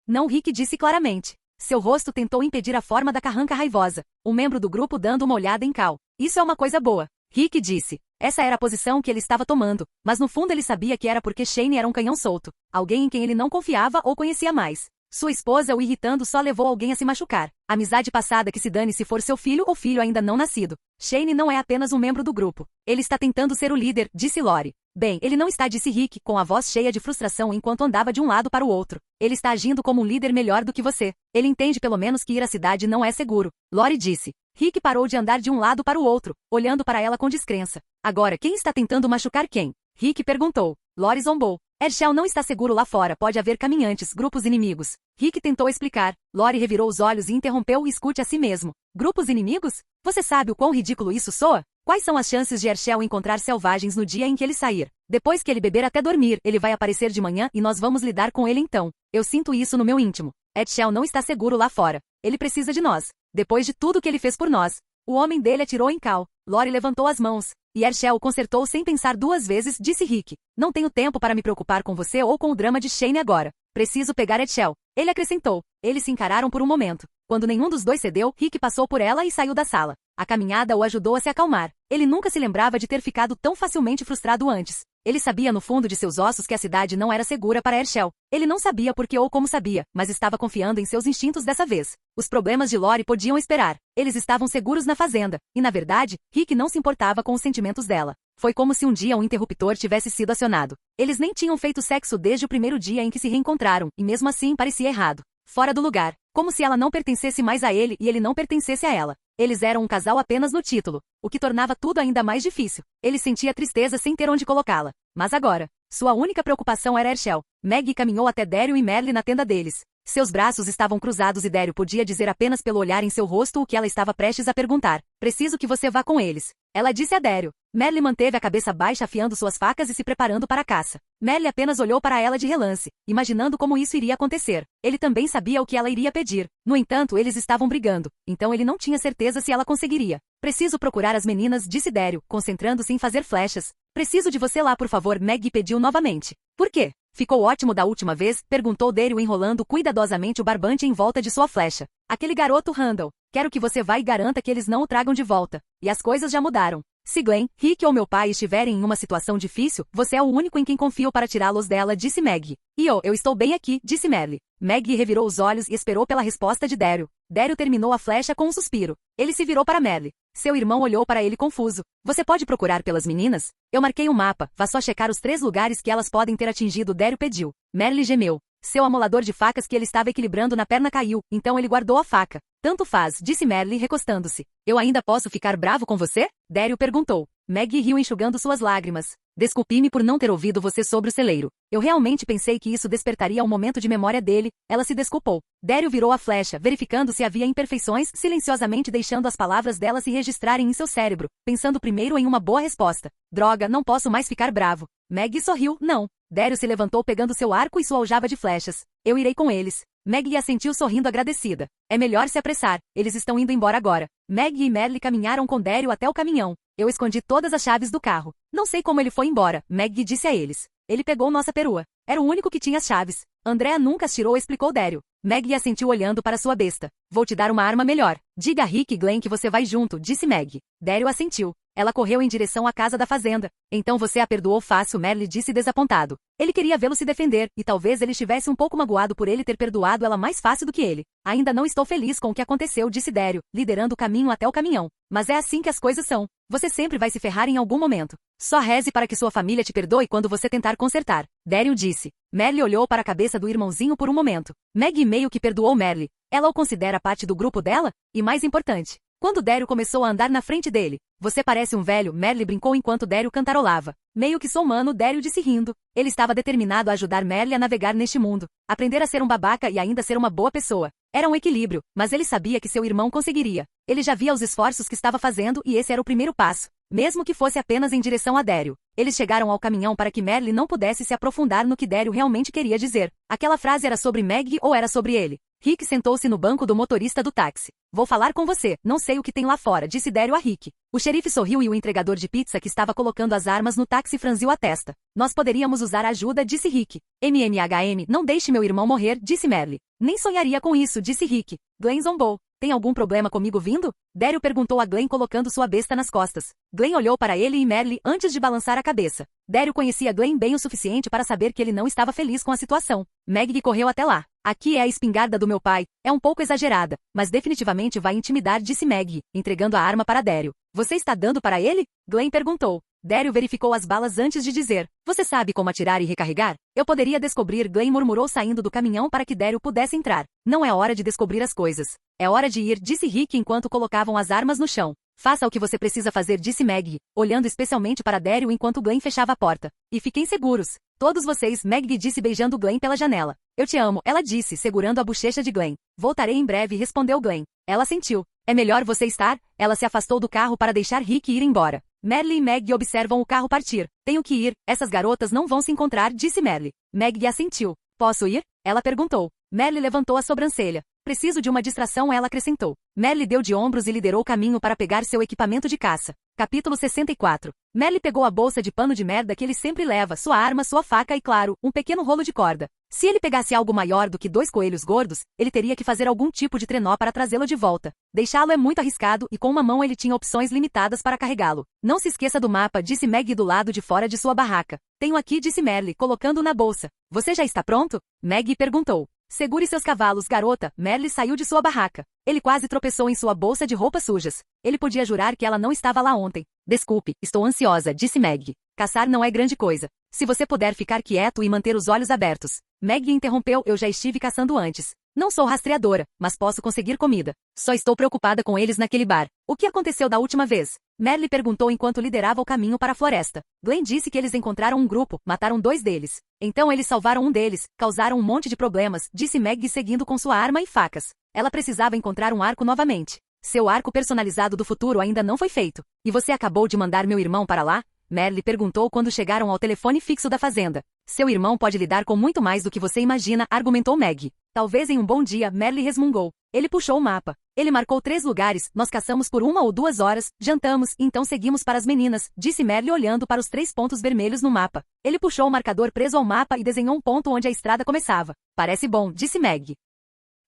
Não, Rick disse claramente. Seu rosto tentou impedir a forma da carranca raivosa. Um membro do grupo dando uma olhada em Cal. Isso é uma coisa boa. Rick disse. Essa era a posição que ele estava tomando, mas no fundo ele sabia que era porque Shane era um canhão solto. Alguém em quem ele não confiava ou conhecia mais. Sua esposa o irritando só levou alguém a se machucar. Amizade passada que se dane se for seu filho ou filho ainda não nascido. Shane não é apenas um membro do grupo. Ele está tentando ser o líder, disse Lori. Bem, ele não está, disse Rick, com a voz cheia de frustração enquanto andava de um lado para o outro. Ele está agindo como um líder melhor do que você. Ele entende pelo menos que ir à cidade não é seguro. Lori disse. Rick parou de andar de um lado para o outro, olhando para ela com descrença. Agora, quem está tentando machucar quem? Rick perguntou. Lori zombou. Herschel não está seguro lá fora, pode haver caminhantes, grupos inimigos. Rick tentou explicar. Lori revirou os olhos e interrompeu: escute a si mesmo. Grupos inimigos? Você sabe o quão ridículo isso soa? Quais são as chances de Herschel encontrar selvagens no dia em que ele sair? Depois que ele beber até dormir, ele vai aparecer de manhã e nós vamos lidar com ele então. Eu sinto isso no meu íntimo. Herschel não está seguro lá fora. Ele precisa de nós. Depois de tudo que ele fez por nós. O homem dele atirou em Cal. Lori levantou as mãos. E Herschel o consertou sem pensar duas vezes, disse Rick. Não tenho tempo para me preocupar com você ou com o drama de Shane agora. Preciso pegar Herschel. Ele acrescentou. Eles se encararam por um momento. Quando nenhum dos dois cedeu, Rick passou por ela e saiu da sala. A caminhada o ajudou a se acalmar. Ele nunca se lembrava de ter ficado tão facilmente frustrado antes. Ele sabia no fundo de seus ossos que a cidade não era segura para Herschel. Ele não sabia por que ou como sabia, mas estava confiando em seus instintos dessa vez. Os problemas de Lori podiam esperar. Eles estavam seguros na fazenda. E, na verdade, Rick não se importava com os sentimentos dela. Foi como se um dia um interruptor tivesse sido acionado. Eles nem tinham feito sexo desde o primeiro dia em que se reencontraram, e mesmo assim parecia errado. Fora do lugar. Como se ela não pertencesse mais a ele e ele não pertencesse a ela. Eles eram um casal apenas no título, o que tornava tudo ainda mais difícil. Ele sentia tristeza sem ter onde colocá-la. Mas agora, sua única preocupação era Herschel. Maggie caminhou até Daryl e Merle na tenda deles. Seus braços estavam cruzados e Daryl podia dizer apenas pelo olhar em seu rosto o que ela estava prestes a perguntar. Preciso que você vá com eles. Ela disse a Daryl. Merle manteve a cabeça baixa afiando suas facas e se preparando para a caça. Merle apenas olhou para ela de relance, imaginando como isso iria acontecer. Ele também sabia o que ela iria pedir. No entanto, eles estavam brigando, então ele não tinha certeza se ela conseguiria. Preciso procurar as meninas, disse Daryl, concentrando-se em fazer flechas. Preciso de você lá, por favor, Maggie pediu novamente. Por quê? Ficou ótimo da última vez? Perguntou Daryl enrolando cuidadosamente o barbante em volta de sua flecha. Aquele garoto Randall. Quero que você vá e garanta que eles não o tragam de volta. E as coisas já mudaram. Se Glenn, Rick ou meu pai estiverem em uma situação difícil, você é o único em quem confio para tirá-los dela, disse Maggie. Eu estou bem aqui, disse Merle. Maggie revirou os olhos e esperou pela resposta de Daryl. Daryl terminou a flecha com um suspiro. Ele se virou para Merle. Seu irmão olhou para ele confuso. Você pode procurar pelas meninas? Eu marquei um mapa, vá só checar os 3 lugares que elas podem ter atingido, Daryl pediu. Merle gemeu. Seu amolador de facas que ele estava equilibrando na perna caiu, então ele guardou a faca. Tanto faz, disse Merle recostando-se. Eu ainda posso ficar bravo com você? Daryl perguntou. Maggie riu enxugando suas lágrimas. Desculpe-me por não ter ouvido você sobre o celeiro. Eu realmente pensei que isso despertaria um momento de memória dele. Ela se desculpou. Daryl virou a flecha, verificando se havia imperfeições, silenciosamente deixando as palavras dela se registrarem em seu cérebro, pensando primeiro em uma boa resposta. Droga, não posso mais ficar bravo. Maggie sorriu, não. Daryl se levantou pegando seu arco e sua aljava de flechas. Eu irei com eles. Maggie assentiu sorrindo agradecida. É melhor se apressar, eles estão indo embora agora. Maggie e Merle caminharam com Daryl até o caminhão. Eu escondi todas as chaves do carro. Não sei como ele foi embora, Maggie disse a eles. Ele pegou nossa perua. Era o único que tinha as chaves. Andrea nunca as tirou, explicou Daryl. Maggie assentiu olhando para sua besta. Vou te dar uma arma melhor. Diga a Rick e Glenn que você vai junto, disse Maggie. Daryl assentiu. Ela correu em direção à casa da fazenda. Então você a perdoou fácil, Merle disse desapontado. Ele queria vê-lo se defender, e talvez ele estivesse um pouco magoado por ele ter perdoado ela mais fácil do que ele. Ainda não estou feliz com o que aconteceu, disse Daryl, liderando o caminho até o caminhão. Mas é assim que as coisas são. Você sempre vai se ferrar em algum momento. Só reze para que sua família te perdoe quando você tentar consertar. Daryl disse. Merle olhou para a cabeça do irmãozinho por um momento. Maggie meio que perdoou Merle. Ela o considera parte do grupo dela? E mais importante, quando Daryl começou a andar na frente dele. Você parece um velho, Merle brincou enquanto Daryl cantarolava. Meio que sou humano, Daryl disse rindo. Ele estava determinado a ajudar Merle a navegar neste mundo. Aprender a ser um babaca e ainda ser uma boa pessoa. Era um equilíbrio, mas ele sabia que seu irmão conseguiria. Ele já via os esforços que estava fazendo e esse era o primeiro passo. Mesmo que fosse apenas em direção a Daryl. Eles chegaram ao caminhão para que Merle não pudesse se aprofundar no que Daryl realmente queria dizer. Aquela frase era sobre Maggie ou era sobre ele? Rick sentou-se no banco do motorista do táxi. Vou falar com você, não sei o que tem lá fora, disse Daryl a Rick. O xerife sorriu e o entregador de pizza que estava colocando as armas no táxi franziu a testa. Nós poderíamos usar ajuda, disse Rick. Não deixe meu irmão morrer, disse Merle. Nem sonharia com isso, disse Rick. Glenn zombou. Tem algum problema comigo vindo? Daryl perguntou a Glenn colocando sua besta nas costas. Glenn olhou para ele e Merle antes de balançar a cabeça. Daryl conhecia Glenn bem o suficiente para saber que ele não estava feliz com a situação. Maggie correu até lá. Aqui é a espingarda do meu pai. É um pouco exagerada, mas definitivamente vai intimidar, disse Maggie, entregando a arma para Daryl. Você está dando para ele? Glenn perguntou. Daryl verificou as balas antes de dizer. Você sabe como atirar e recarregar? Eu poderia descobrir, Glenn murmurou saindo do caminhão para que Daryl pudesse entrar. Não é hora de descobrir as coisas. É hora de ir, disse Rick enquanto colocavam as armas no chão. Faça o que você precisa fazer, disse Maggie, olhando especialmente para Daryl enquanto Glenn fechava a porta. E fiquem seguros. Todos vocês, Maggie disse beijando Glenn pela janela. Eu te amo, ela disse, segurando a bochecha de Glenn. Voltarei em breve, respondeu Glenn. Ela sentiu. É melhor você estar? Ela se afastou do carro para deixar Rick ir embora. Merle e Maggie observam o carro partir. Tenho que ir, essas garotas não vão se encontrar, disse Merle. Maggie assentiu. Posso ir? Ela perguntou. Merle levantou a sobrancelha. Preciso de uma distração, ela acrescentou. Merle deu de ombros e liderou o caminho para pegar seu equipamento de caça. Capítulo 64. Merle pegou a bolsa de pano de merda que ele sempre leva, sua arma, sua faca e, claro, um pequeno rolo de corda. Se ele pegasse algo maior do que 2 coelhos gordos, ele teria que fazer algum tipo de trenó para trazê-lo de volta. Deixá-lo é muito arriscado e com uma mão ele tinha opções limitadas para carregá-lo. Não se esqueça do mapa, disse Maggie do lado de fora de sua barraca. Tenho aqui, disse Merle, colocando na bolsa. Você já está pronto? Maggie perguntou. Segure seus cavalos, garota. Merle saiu de sua barraca. Ele quase tropeçou em sua bolsa de roupas sujas. Ele podia jurar que ela não estava lá ontem. Desculpe, estou ansiosa, disse Maggie. Caçar não é grande coisa. Se você puder ficar quieto e manter os olhos abertos. Maggie interrompeu, eu já estive caçando antes. Não sou rastreadora, mas posso conseguir comida. Só estou preocupada com eles naquele bar. O que aconteceu da última vez? Merle perguntou enquanto liderava o caminho para a floresta. Glenn disse que eles encontraram um grupo, mataram 2 deles. Então eles salvaram um deles, causaram um monte de problemas, disse Maggie seguindo com sua arma e facas. Ela precisava encontrar um arco novamente. Seu arco personalizado do futuro ainda não foi feito. E você acabou de mandar meu irmão para lá? Merle perguntou quando chegaram ao telefone fixo da fazenda. Seu irmão pode lidar com muito mais do que você imagina, argumentou Maggie. Talvez em um bom dia, Merle resmungou. Ele puxou o mapa. Ele marcou 3 lugares, nós caçamos por 1 ou 2 horas, jantamos, então seguimos para as meninas, disse Merle olhando para os 3 pontos vermelhos no mapa. Ele puxou o marcador preso ao mapa e desenhou um ponto onde a estrada começava. Parece bom, disse Maggie.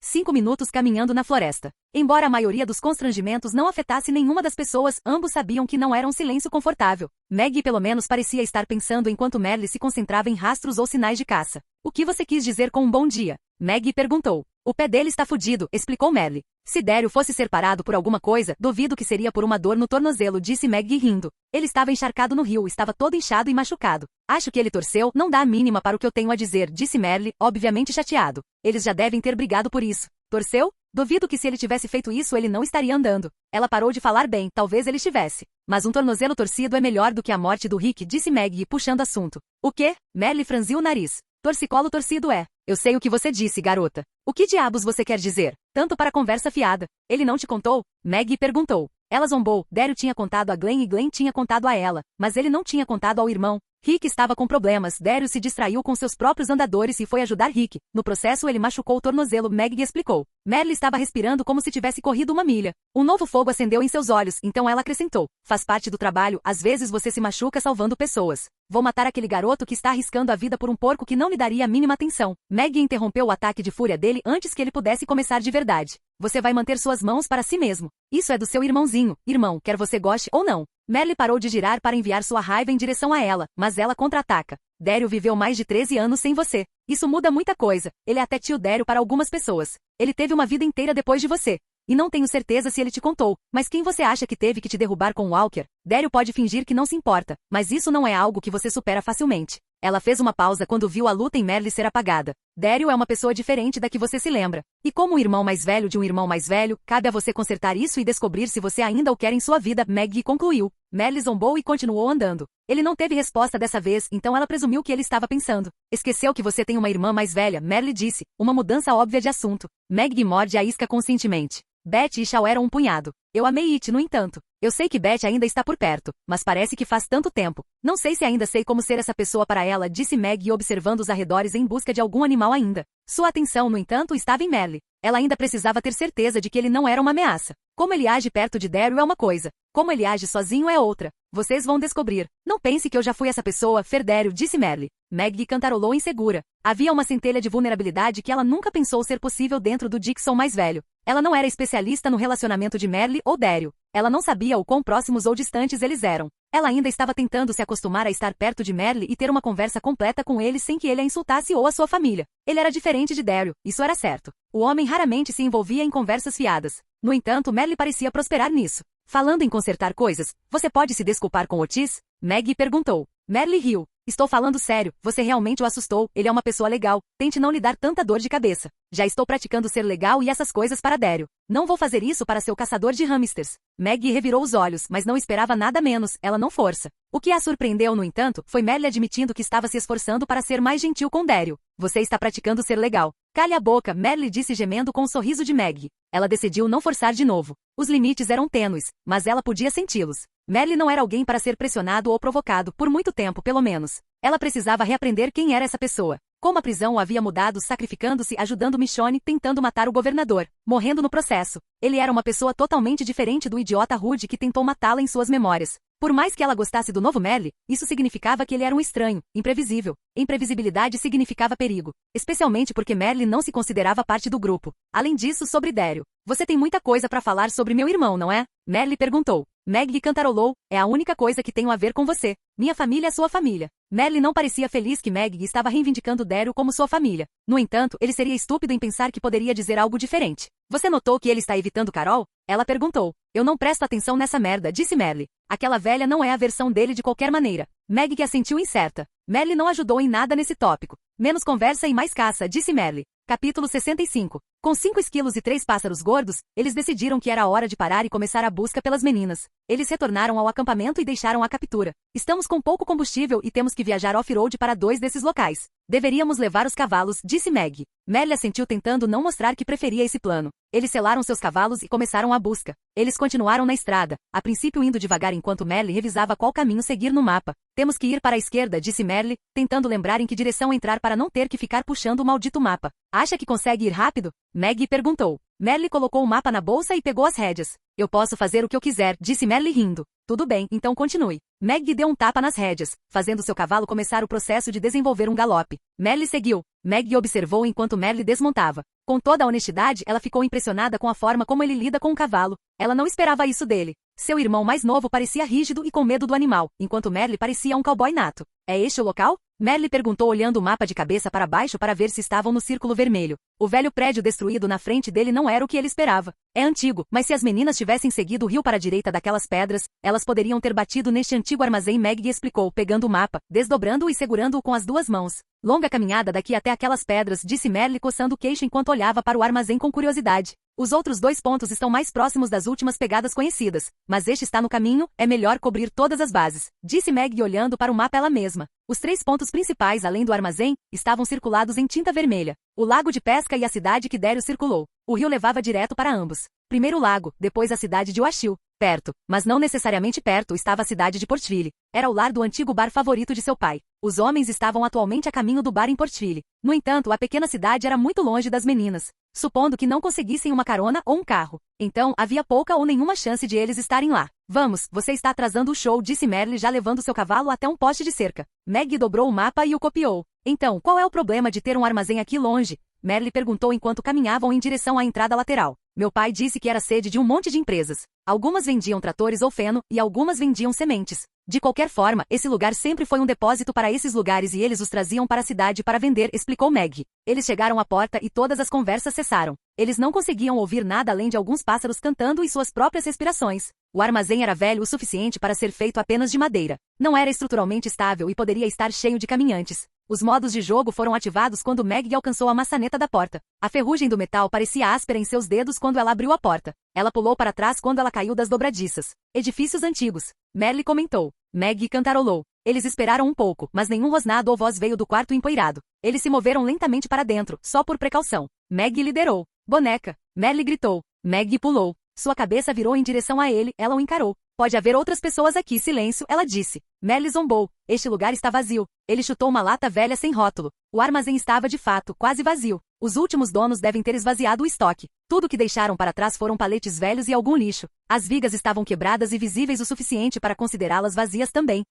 5 minutos caminhando na floresta. Embora a maioria dos constrangimentos não afetasse nenhuma das pessoas, ambos sabiam que não era um silêncio confortável. Maggie pelo menos parecia estar pensando enquanto Merle se concentrava em rastros ou sinais de caça. O que você quis dizer com um bom dia? Maggie perguntou. O pé dele está fudido, explicou Merle. Se Daryl fosse ser parado por alguma coisa, duvido que seria por uma dor no tornozelo, disse Maggie rindo. Ele estava encharcado no rio, estava todo inchado e machucado. Acho que ele torceu, não dá a mínima para o que eu tenho a dizer, disse Merle, obviamente chateado. Eles já devem ter brigado por isso. Torceu? Duvido que se ele tivesse feito isso ele não estaria andando. Ela parou de falar bem, talvez ele estivesse. Mas um tornozelo torcido é melhor do que a morte do Rick, disse Maggie, puxando assunto. O quê? Merle franziu o nariz. Torcicolo torcido é. Eu sei o que você disse, garota. O que diabos você quer dizer? Tanto para conversa fiada. Ele não te contou? Maggie perguntou. Ela zombou. Daryl tinha contado a Glenn e Glenn tinha contado a ela. Mas ele não tinha contado ao irmão. Rick estava com problemas. Daryl se distraiu com seus próprios andadores e foi ajudar Rick. No processo ele machucou o tornozelo, Maggie explicou. Merle estava respirando como se tivesse corrido uma milha. Um novo fogo acendeu em seus olhos, então ela acrescentou. Faz parte do trabalho, às vezes você se machuca salvando pessoas. Vou matar aquele garoto que está arriscando a vida por um porco que não lhe daria a mínima atenção. Maggie interrompeu o ataque de fúria dele antes que ele pudesse começar de verdade. Você vai manter suas mãos para si mesmo. Isso é do seu irmãozinho. Irmão, quer você goste ou não. Merle parou de girar para enviar sua raiva em direção a ela, mas ela contra-ataca. Daryl viveu mais de 13 anos sem você. Isso muda muita coisa. Ele é até tio Daryl para algumas pessoas. Ele teve uma vida inteira depois de você. E não tenho certeza se ele te contou, mas quem você acha que teve que te derrubar com Walker? Daryl pode fingir que não se importa, mas isso não é algo que você supera facilmente. Ela fez uma pausa quando viu a luta em Merle ser apagada. Daryl é uma pessoa diferente da que você se lembra. E como o irmão mais velho de um irmão mais velho, cabe a você consertar isso e descobrir se você ainda o quer em sua vida, Maggie concluiu. Merle zombou e continuou andando. Ele não teve resposta dessa vez, então ela presumiu que ele estava pensando. Esqueceu que você tem uma irmã mais velha, Merle disse. Uma mudança óbvia de assunto. Maggie morde a isca conscientemente. Beth e Shaw eram um punhado. Eu amei It, no entanto. Eu sei que Beth ainda está por perto, mas parece que faz tanto tempo. Não sei se ainda sei como ser essa pessoa para ela, disse Maggie observando os arredores em busca de algum animal ainda. Sua atenção, no entanto, estava em Merle. Ela ainda precisava ter certeza de que ele não era uma ameaça. Como ele age perto de Daryl é uma coisa. Como ele age sozinho é outra. Vocês vão descobrir. Não pense que eu já fui essa pessoa, Daryl, disse Merle. Maggie cantarolou insegura. Havia uma centelha de vulnerabilidade que ela nunca pensou ser possível dentro do Dixon mais velho. Ela não era especialista no relacionamento de Merle ou Daryl. Ela não sabia o quão próximos ou distantes eles eram. Ela ainda estava tentando se acostumar a estar perto de Merle e ter uma conversa completa com ele sem que ele a insultasse ou a sua família. Ele era diferente de Daryl, isso era certo. O homem raramente se envolvia em conversas fiadas. No entanto, Merle parecia prosperar nisso. Falando em consertar coisas, você pode se desculpar com Otis? Maggie perguntou. Merle riu. Estou falando sério, você realmente o assustou, ele é uma pessoa legal, tente não lhe dar tanta dor de cabeça. Já estou praticando ser legal e essas coisas para Daryl. Não vou fazer isso para seu caçador de hamsters. Maggie revirou os olhos, mas não esperava nada menos, ela não força. O que a surpreendeu, no entanto, foi Merle admitindo que estava se esforçando para ser mais gentil com Daryl. Você está praticando ser legal. Calhe a boca, Merle disse gemendo com um sorriso de Maggie. Ela decidiu não forçar de novo. Os limites eram tênues, mas ela podia senti-los. Merle não era alguém para ser pressionado ou provocado, por muito tempo pelo menos. Ela precisava reaprender quem era essa pessoa. Como a prisão o havia mudado, sacrificando-se, ajudando Michonne, tentando matar o governador, morrendo no processo. Ele era uma pessoa totalmente diferente do idiota rude que tentou matá-la em suas memórias. Por mais que ela gostasse do novo Merle, isso significava que ele era um estranho, imprevisível. Imprevisibilidade significava perigo, especialmente porque Merle não se considerava parte do grupo. Além disso, sobre Daryl. Você tem muita coisa para falar sobre meu irmão, não é? Merle perguntou. Maggie cantarolou, é a única coisa que tenho a ver com você. Minha família é sua família. Merle não parecia feliz que Maggie estava reivindicando Daryl como sua família. No entanto, ele seria estúpido em pensar que poderia dizer algo diferente. Você notou que ele está evitando Carol? Ela perguntou. Eu não presto atenção nessa merda, disse Merle. Aquela velha não é a versão dele de qualquer maneira. Maggie que assentiu incerta. Merle não ajudou em nada nesse tópico. Menos conversa e mais caça, disse Merle. Capítulo 65. Com 5 esquilos e 3 pássaros gordos, eles decidiram que era hora de parar e começar a busca pelas meninas. Eles retornaram ao acampamento e deixaram a captura. Estamos com pouco combustível e temos que viajar off-road para 2 desses locais. Deveríamos levar os cavalos, disse Maggie. Merle assentiu tentando não mostrar que preferia esse plano. Eles selaram seus cavalos e começaram a busca. Eles continuaram na estrada, a princípio indo devagar enquanto Merle revisava qual caminho seguir no mapa. Temos que ir para a esquerda, disse Merle, tentando lembrar em que direção entrar para não ter que ficar puxando o maldito mapa. Acha que consegue ir rápido? Maggie perguntou. Merle colocou o mapa na bolsa e pegou as rédeas. Eu posso fazer o que eu quiser, disse Merle rindo. Tudo bem, então continue. Maggie deu um tapa nas rédeas, fazendo seu cavalo começar o processo de desenvolver um galope. Merle seguiu. Maggie observou enquanto Merle desmontava. Com toda a honestidade, ela ficou impressionada com a forma como ele lida com o cavalo. Ela não esperava isso dele. Seu irmão mais novo parecia rígido e com medo do animal, enquanto Merle parecia um cowboy nato. É este o local? Merle perguntou olhando o mapa de cabeça para baixo para ver se estavam no círculo vermelho. O velho prédio destruído na frente dele não era o que ele esperava. É antigo, mas se as meninas tivessem seguido o rio para a direita daquelas pedras, elas poderiam ter batido neste antigo armazém, Maggie explicou, pegando o mapa, desdobrando-o e segurando-o com as duas mãos. Longa caminhada daqui até aquelas pedras, disse Merle coçando o queixo enquanto olhava para o armazém com curiosidade. Os outros 2 pontos estão mais próximos das últimas pegadas conhecidas, mas este está no caminho, é melhor cobrir todas as bases, disse Maggie olhando para o mapa ela mesma. Os 3 pontos principais além do armazém, estavam circulados em tinta vermelha. O lago de pesca e a cidade que Daryl circulou. O rio levava direto para ambos. Primeiro o lago, depois a cidade de Washil. Perto, mas não necessariamente perto, estava a cidade de Portville. Era o lar do antigo bar favorito de seu pai. Os homens estavam atualmente a caminho do bar em Portville. No entanto, a pequena cidade era muito longe das meninas, supondo que não conseguissem uma carona ou um carro. Então, havia pouca ou nenhuma chance de eles estarem lá. Vamos, você está atrasando o show, disse Merle já levando seu cavalo até um poste de cerca. Maggie dobrou o mapa e o copiou. Então, qual é o problema de ter um armazém aqui longe? Merle perguntou enquanto caminhavam em direção à entrada lateral. Meu pai disse que era sede de um monte de empresas. Algumas vendiam tratores ou feno, e algumas vendiam sementes. De qualquer forma, esse lugar sempre foi um depósito para esses lugares e eles os traziam para a cidade para vender, explicou Maggie. Eles chegaram à porta e todas as conversas cessaram. Eles não conseguiam ouvir nada além de alguns pássaros cantando e suas próprias respirações. O armazém era velho o suficiente para ser feito apenas de madeira. Não era estruturalmente estável e poderia estar cheio de caminhantes. Os modos de jogo foram ativados quando Maggie alcançou a maçaneta da porta. A ferrugem do metal parecia áspera em seus dedos quando ela abriu a porta. Ela pulou para trás quando ela caiu das dobradiças. Edifícios antigos. Merle comentou. Maggie cantarolou. Eles esperaram um pouco, mas nenhum rosnado ou voz veio do quarto empoeirado. Eles se moveram lentamente para dentro, só por precaução. Maggie liderou. Boneca. Merle gritou. Maggie pulou. Sua cabeça virou em direção a ele, ela o encarou. Pode haver outras pessoas aqui, silêncio, ela disse. Merle zombou. Este lugar está vazio. Ele chutou uma lata velha sem rótulo. O armazém estava de fato quase vazio. Os últimos donos devem ter esvaziado o estoque. Tudo que deixaram para trás foram paletes velhos e algum lixo. As vigas estavam quebradas e visíveis o suficiente para considerá-las vazias também.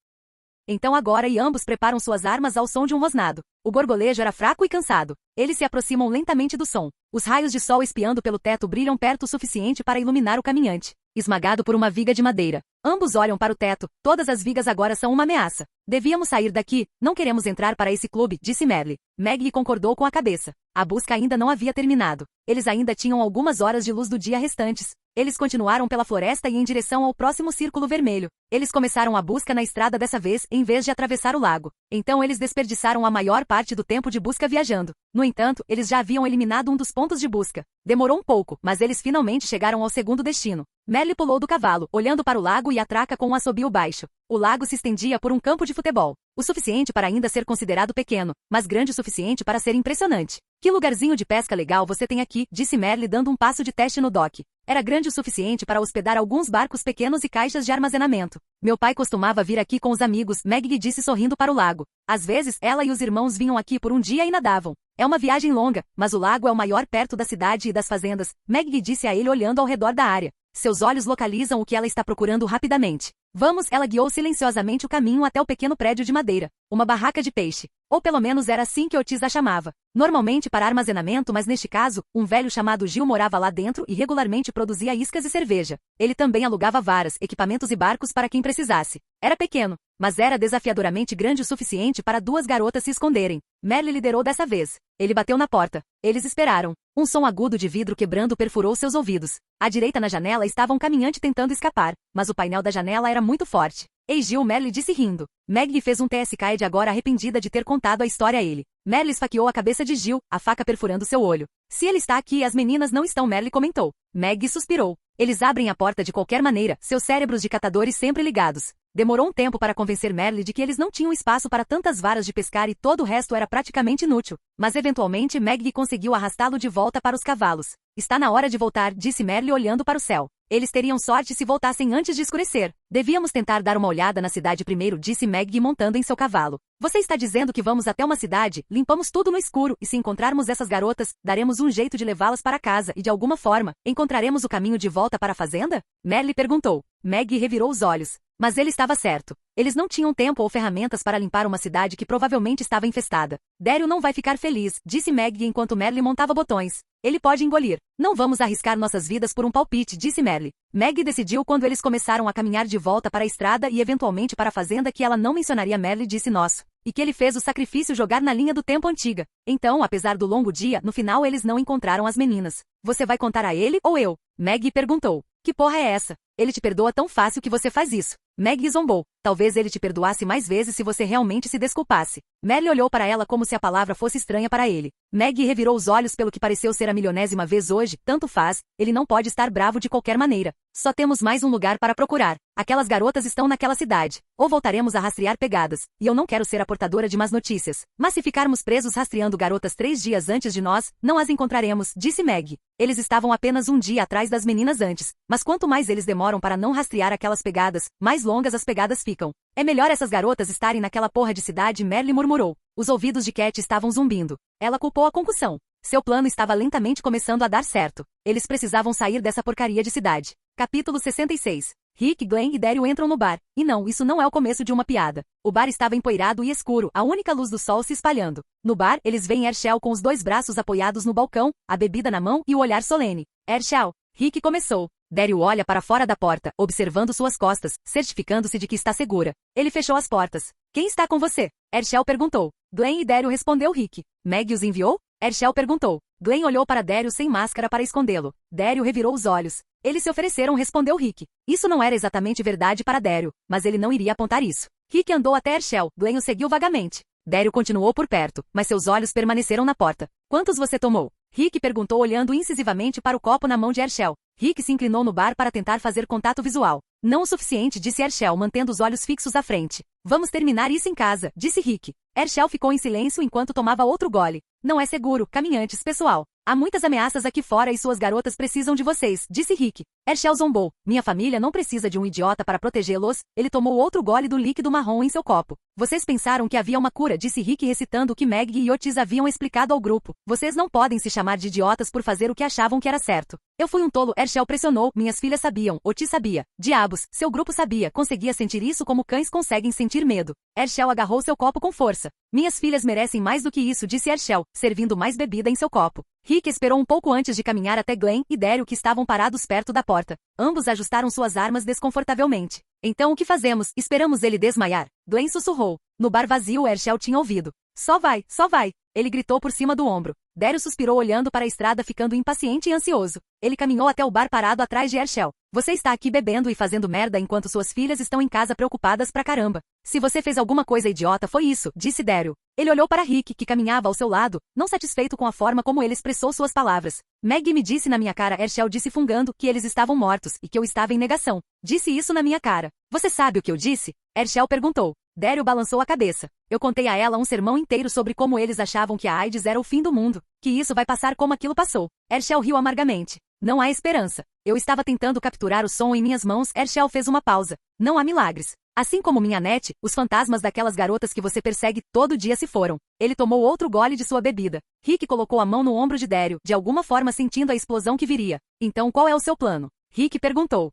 Então agora e ambos preparam suas armas ao som de um rosnado. O gorgolejo era fraco e cansado. Eles se aproximam lentamente do som. Os raios de sol espiando pelo teto brilham perto o suficiente para iluminar o caminhante, esmagado por uma viga de madeira. Ambos olham para o teto. Todas as vigas agora são uma ameaça. Devíamos sair daqui. Não queremos entrar para esse clube, disse Merle. Maggie concordou com a cabeça. A busca ainda não havia terminado. Eles ainda tinham algumas horas de luz do dia restantes. Eles continuaram pela floresta e em direção ao próximo círculo vermelho. Eles começaram a busca na estrada dessa vez, em vez de atravessar o lago. Então eles desperdiçaram a maior parte do tempo de busca viajando. No entanto, eles já haviam eliminado um dos pontos de busca. Demorou um pouco, mas eles finalmente chegaram ao segundo destino. Merle pulou do cavalo, olhando para o lago e a traca com um assobio baixo. O lago se estendia por um campo de futebol. O suficiente para ainda ser considerado pequeno, mas grande o suficiente para ser impressionante. Que lugarzinho de pesca legal você tem aqui, disse Merle dando um passo de teste no dock. Era grande o suficiente para hospedar alguns barcos pequenos e caixas de armazenamento. Meu pai costumava vir aqui com os amigos, Maggie disse sorrindo para o lago. Às vezes, ela e os irmãos vinham aqui por um dia e nadavam. É uma viagem longa, mas o lago é o maior perto da cidade e das fazendas, Maggie disse a ele olhando ao redor da área. Seus olhos localizam o que ela está procurando rapidamente. Vamos, ela guiou silenciosamente o caminho até o pequeno prédio de madeira. Uma barraca de peixe. Ou pelo menos era assim que Otis a chamava. Normalmente para armazenamento, mas neste caso, um velho chamado Gil morava lá dentro e regularmente produzia iscas e cerveja. Ele também alugava varas, equipamentos e barcos para quem precisasse. Era pequeno, mas era desafiadoramente grande o suficiente para 2 garotas se esconderem. Merle liderou dessa vez. Ele bateu na porta. Eles esperaram. Um som agudo de vidro quebrando perfurou seus ouvidos. À direita na janela estava um caminhante tentando escapar, mas o painel da janela era muito forte. Ei Gil, Merle disse rindo. Maggie fez um TSK de agora arrependida de ter contado a história a ele. Merle esfaqueou a cabeça de Gil, a faca perfurando seu olho. Se ele está aqui e as meninas não estão, Merle comentou. Maggie suspirou. Eles abrem a porta de qualquer maneira, seus cérebros de catadores sempre ligados. Demorou um tempo para convencer Merle de que eles não tinham espaço para tantas varas de pescar e todo o resto era praticamente inútil. Mas eventualmente Maggie conseguiu arrastá-lo de volta para os cavalos. Está na hora de voltar, disse Merle olhando para o céu. Eles teriam sorte se voltassem antes de escurecer. Devíamos tentar dar uma olhada na cidade primeiro, disse Maggie montando em seu cavalo. Você está dizendo que vamos até uma cidade, limpamos tudo no escuro e se encontrarmos essas garotas, daremos um jeito de levá-las para casa e de alguma forma, encontraremos o caminho de volta para a fazenda? Merle perguntou. Maggie revirou os olhos. Mas ele estava certo. Eles não tinham tempo ou ferramentas para limpar uma cidade que provavelmente estava infestada. Daryl não vai ficar feliz, disse Maggie enquanto Merle montava botões. Ele pode engolir. Não vamos arriscar nossas vidas por um palpite, disse Merle. Maggie decidiu quando eles começaram a caminhar de volta para a estrada e eventualmente para a fazenda que ela não mencionaria Merle, disse nós. e que ele fez o sacrifício jogar na linha do tempo antiga. Então, apesar do longo dia, no final eles não encontraram as meninas. Você vai contar a ele ou eu? Maggie perguntou. Que porra é essa? Ele te perdoa tão fácil que você faz isso. Maggie zombou. Talvez ele te perdoasse mais vezes se você realmente se desculpasse. Merle olhou para ela como se a palavra fosse estranha para ele. Maggie revirou os olhos pelo que pareceu ser a milionésima vez hoje. Tanto faz, ele não pode estar bravo de qualquer maneira. Só temos mais um lugar para procurar. Aquelas garotas estão naquela cidade. Ou voltaremos a rastrear pegadas. E eu não quero ser a portadora de más notícias. Mas se ficarmos presos rastreando garotas 3 dias antes de nós, não as encontraremos, disse Maggie. Eles estavam apenas um dia atrás das meninas antes. Mas quanto mais eles demoram para não rastrear aquelas pegadas, mais longas as pegadas ficam. É melhor essas garotas estarem naquela porra de cidade, Merle murmurou. Os ouvidos de Cat estavam zumbindo. Ela culpou a concussão. Seu plano estava lentamente começando a dar certo. Eles precisavam sair dessa porcaria de cidade. Capítulo 66. Rick, Glenn e Daryl entram no bar. E não, isso não é o começo de uma piada. O bar estava empoeirado e escuro, a única luz do sol se espalhando. No bar, eles veem Herschel com os 2 braços apoiados no balcão, a bebida na mão e o olhar solene. Herschel. Rick começou. Daryl olha para fora da porta, observando suas costas, certificando-se de que está segura. Ele fechou as portas. Quem está com você? Herschel perguntou. Glenn e Daryl respondeu Rick. Maggie os enviou? Herschel perguntou. Glenn olhou para Daryl sem máscara para escondê-lo. Daryl revirou os olhos. Eles se ofereceram, respondeu Rick. Isso não era exatamente verdade para Daryl, mas ele não iria apontar isso. Rick andou até Herschel. Glenn o seguiu vagamente. Daryl continuou por perto, mas seus olhos permaneceram na porta. Quantos você tomou? Rick perguntou olhando incisivamente para o copo na mão de Herschel. Rick se inclinou no bar para tentar fazer contato visual. Não o suficiente, disse Herschel, mantendo os olhos fixos à frente. Vamos terminar isso em casa, disse Rick. Herschel ficou em silêncio enquanto tomava outro gole. Não é seguro, caminhantes, pessoal. Há muitas ameaças aqui fora e suas garotas precisam de vocês, disse Rick. Herschel zombou. Minha família não precisa de um idiota para protegê-los. Ele tomou outro gole do líquido marrom em seu copo. Vocês pensaram que havia uma cura, disse Rick recitando o que Maggie e Otis haviam explicado ao grupo. Vocês não podem se chamar de idiotas por fazer o que achavam que era certo. Eu fui um tolo, Herschel pressionou. Minhas filhas sabiam, Otis sabia. Diabos, seu grupo sabia, conseguia sentir isso como cães conseguem sentir medo. Herschel agarrou seu copo com força. Minhas filhas merecem mais do que isso, disse Herschel, servindo mais bebida em seu copo. Rick esperou um pouco antes de caminhar até Glenn e Daryl, que estavam parados perto da porta. Ambos ajustaram suas armas desconfortavelmente. Então o que fazemos? Esperamos ele desmaiar. Glenn sussurrou. No bar vazio, Herschel tinha ouvido. Só vai, só vai. Ele gritou por cima do ombro. Daryl suspirou olhando para a estrada, ficando impaciente e ansioso. Ele caminhou até o bar parado atrás de Herschel. Você está aqui bebendo e fazendo merda enquanto suas filhas estão em casa preocupadas pra caramba. Se você fez alguma coisa idiota foi isso, disse Daryl. Ele olhou para Rick, que caminhava ao seu lado, não satisfeito com a forma como ele expressou suas palavras. Maggie me disse na minha cara, Herschel disse fungando, que eles estavam mortos e que eu estava em negação. Disse isso na minha cara. Você sabe o que eu disse? Herschel perguntou. Daryl balançou a cabeça. Eu contei a ela um sermão inteiro sobre como eles achavam que a AIDS era o fim do mundo, que isso vai passar como aquilo passou. Herschel riu amargamente. Não há esperança. Eu estava tentando capturar o som em minhas mãos. Herschel fez uma pausa. Não há milagres. Assim como minha net, os fantasmas daquelas garotas que você persegue todo dia se foram. Ele tomou outro gole de sua bebida. Rick colocou a mão no ombro de Daryl, de alguma forma sentindo a explosão que viria. Então qual é o seu plano? Rick perguntou.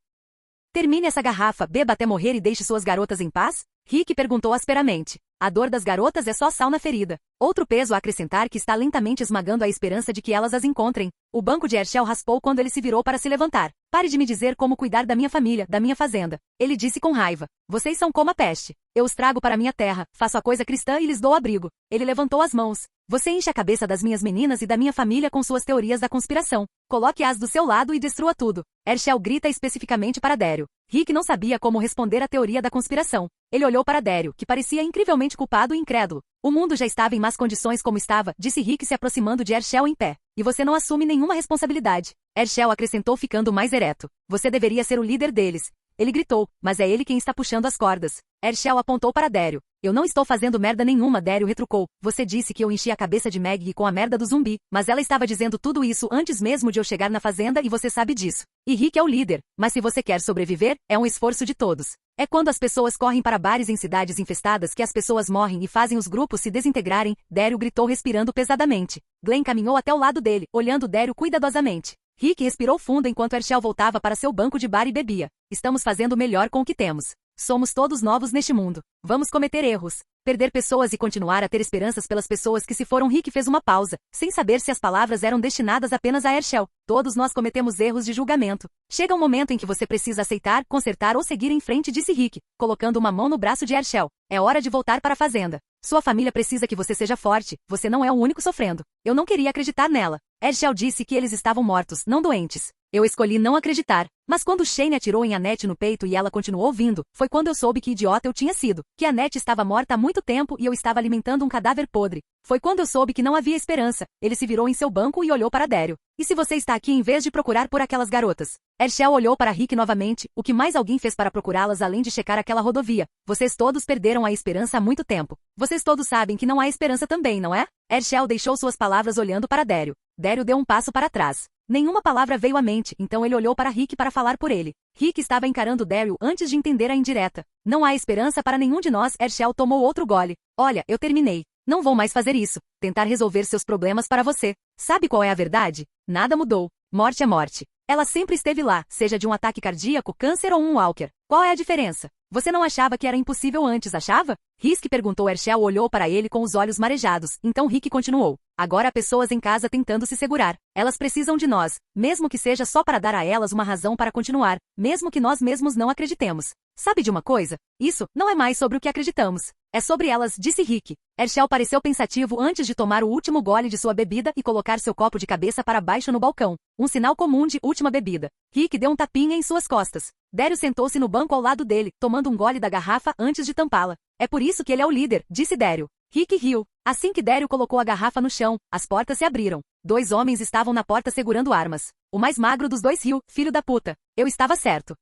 Termine essa garrafa, beba até morrer e deixe suas garotas em paz? Rick perguntou asperamente. A dor das garotas é só sal na ferida. Outro peso a acrescentar que está lentamente esmagando a esperança de que elas as encontrem. O banco de Herschel raspou quando ele se virou para se levantar. Pare de me dizer como cuidar da minha família, da minha fazenda. Ele disse com raiva. Vocês são como a peste. Eu os trago para minha terra, faço a coisa cristã e lhes dou abrigo. Ele levantou as mãos. Você enche a cabeça das minhas meninas e da minha família com suas teorias da conspiração. Coloque-as do seu lado e destrua tudo. Herschel grita especificamente para Daryl. Rick não sabia como responder à teoria da conspiração. Ele olhou para Daryl, que parecia incrivelmente culpado e incrédulo. O mundo já estava em más condições como estava, disse Rick se aproximando de Herschel em pé. E você não assume nenhuma responsabilidade. Herschel acrescentou ficando mais ereto. Você deveria ser o líder deles. Ele gritou, mas é ele quem está puxando as cordas. Herschel apontou para Daryl. Eu não estou fazendo merda nenhuma, Daryl retrucou. Você disse que eu enchi a cabeça de Maggie com a merda do zumbi, mas ela estava dizendo tudo isso antes mesmo de eu chegar na fazenda e você sabe disso. E Rick é o líder, mas se você quer sobreviver, é um esforço de todos. É quando as pessoas correm para bares em cidades infestadas que as pessoas morrem e fazem os grupos se desintegrarem, Daryl gritou respirando pesadamente. Glenn caminhou até o lado dele, olhando Daryl cuidadosamente. Rick respirou fundo enquanto Herschel voltava para seu banco de bar e bebia. Estamos fazendo o melhor com o que temos. Somos todos novos neste mundo. Vamos cometer erros, perder pessoas e continuar a ter esperanças pelas pessoas que se foram. Rick fez uma pausa, sem saber se as palavras eram destinadas apenas a Herschel. Todos nós cometemos erros de julgamento. Chega um momento em que você precisa aceitar, consertar ou seguir em frente, disse Rick, colocando uma mão no braço de Herschel. É hora de voltar para a fazenda. Sua família precisa que você seja forte, você não é o único sofrendo. Eu não queria acreditar nela. Herschel disse que eles estavam mortos, não doentes. Eu escolhi não acreditar. Mas quando Shane atirou em Annette no peito e ela continuou ouvindo, foi quando eu soube que idiota eu tinha sido. Que Annette estava morta há muito tempo e eu estava alimentando um cadáver podre. Foi quando eu soube que não havia esperança. Ele se virou em seu banco e olhou para Daryl. E se você está aqui em vez de procurar por aquelas garotas? Herschel olhou para Rick novamente. O que mais alguém fez para procurá-las além de checar aquela rodovia? Vocês todos perderam a esperança há muito tempo. Vocês todos sabem que não há esperança também, não é? Herschel deixou suas palavras olhando para Daryl. Daryl deu um passo para trás. Nenhuma palavra veio à mente, então ele olhou para Rick para falar por ele. Rick estava encarando Daryl antes de entender a indireta. Não há esperança para nenhum de nós. Herschel tomou outro gole. Olha, eu terminei. Não vou mais fazer isso. Tentar resolver seus problemas para você. Sabe qual é a verdade? Nada mudou. Morte é morte. Ela sempre esteve lá, seja de um ataque cardíaco, câncer ou um Walker. Qual é a diferença? Você não achava que era impossível antes, achava? Rick perguntou. Herschel olhou para ele com os olhos marejados, então Rick continuou. Agora há pessoas em casa tentando se segurar. Elas precisam de nós, mesmo que seja só para dar a elas uma razão para continuar, mesmo que nós mesmos não acreditemos. Sabe de uma coisa? Isso não é mais sobre o que acreditamos. É sobre elas, disse Rick. Herschel pareceu pensativo antes de tomar o último gole de sua bebida e colocar seu copo de cabeça para baixo no balcão. Um sinal comum de última bebida. Rick deu um tapinha em suas costas. Daryl sentou-se no banco ao lado dele, tomando um gole da garrafa antes de tampá-la. É por isso que ele é o líder, disse Daryl. Rick riu. Assim que Daryl colocou a garrafa no chão, as portas se abriram. 2 homens estavam na porta segurando armas. O mais magro dos dois riu. Filho da puta. Eu estava certo.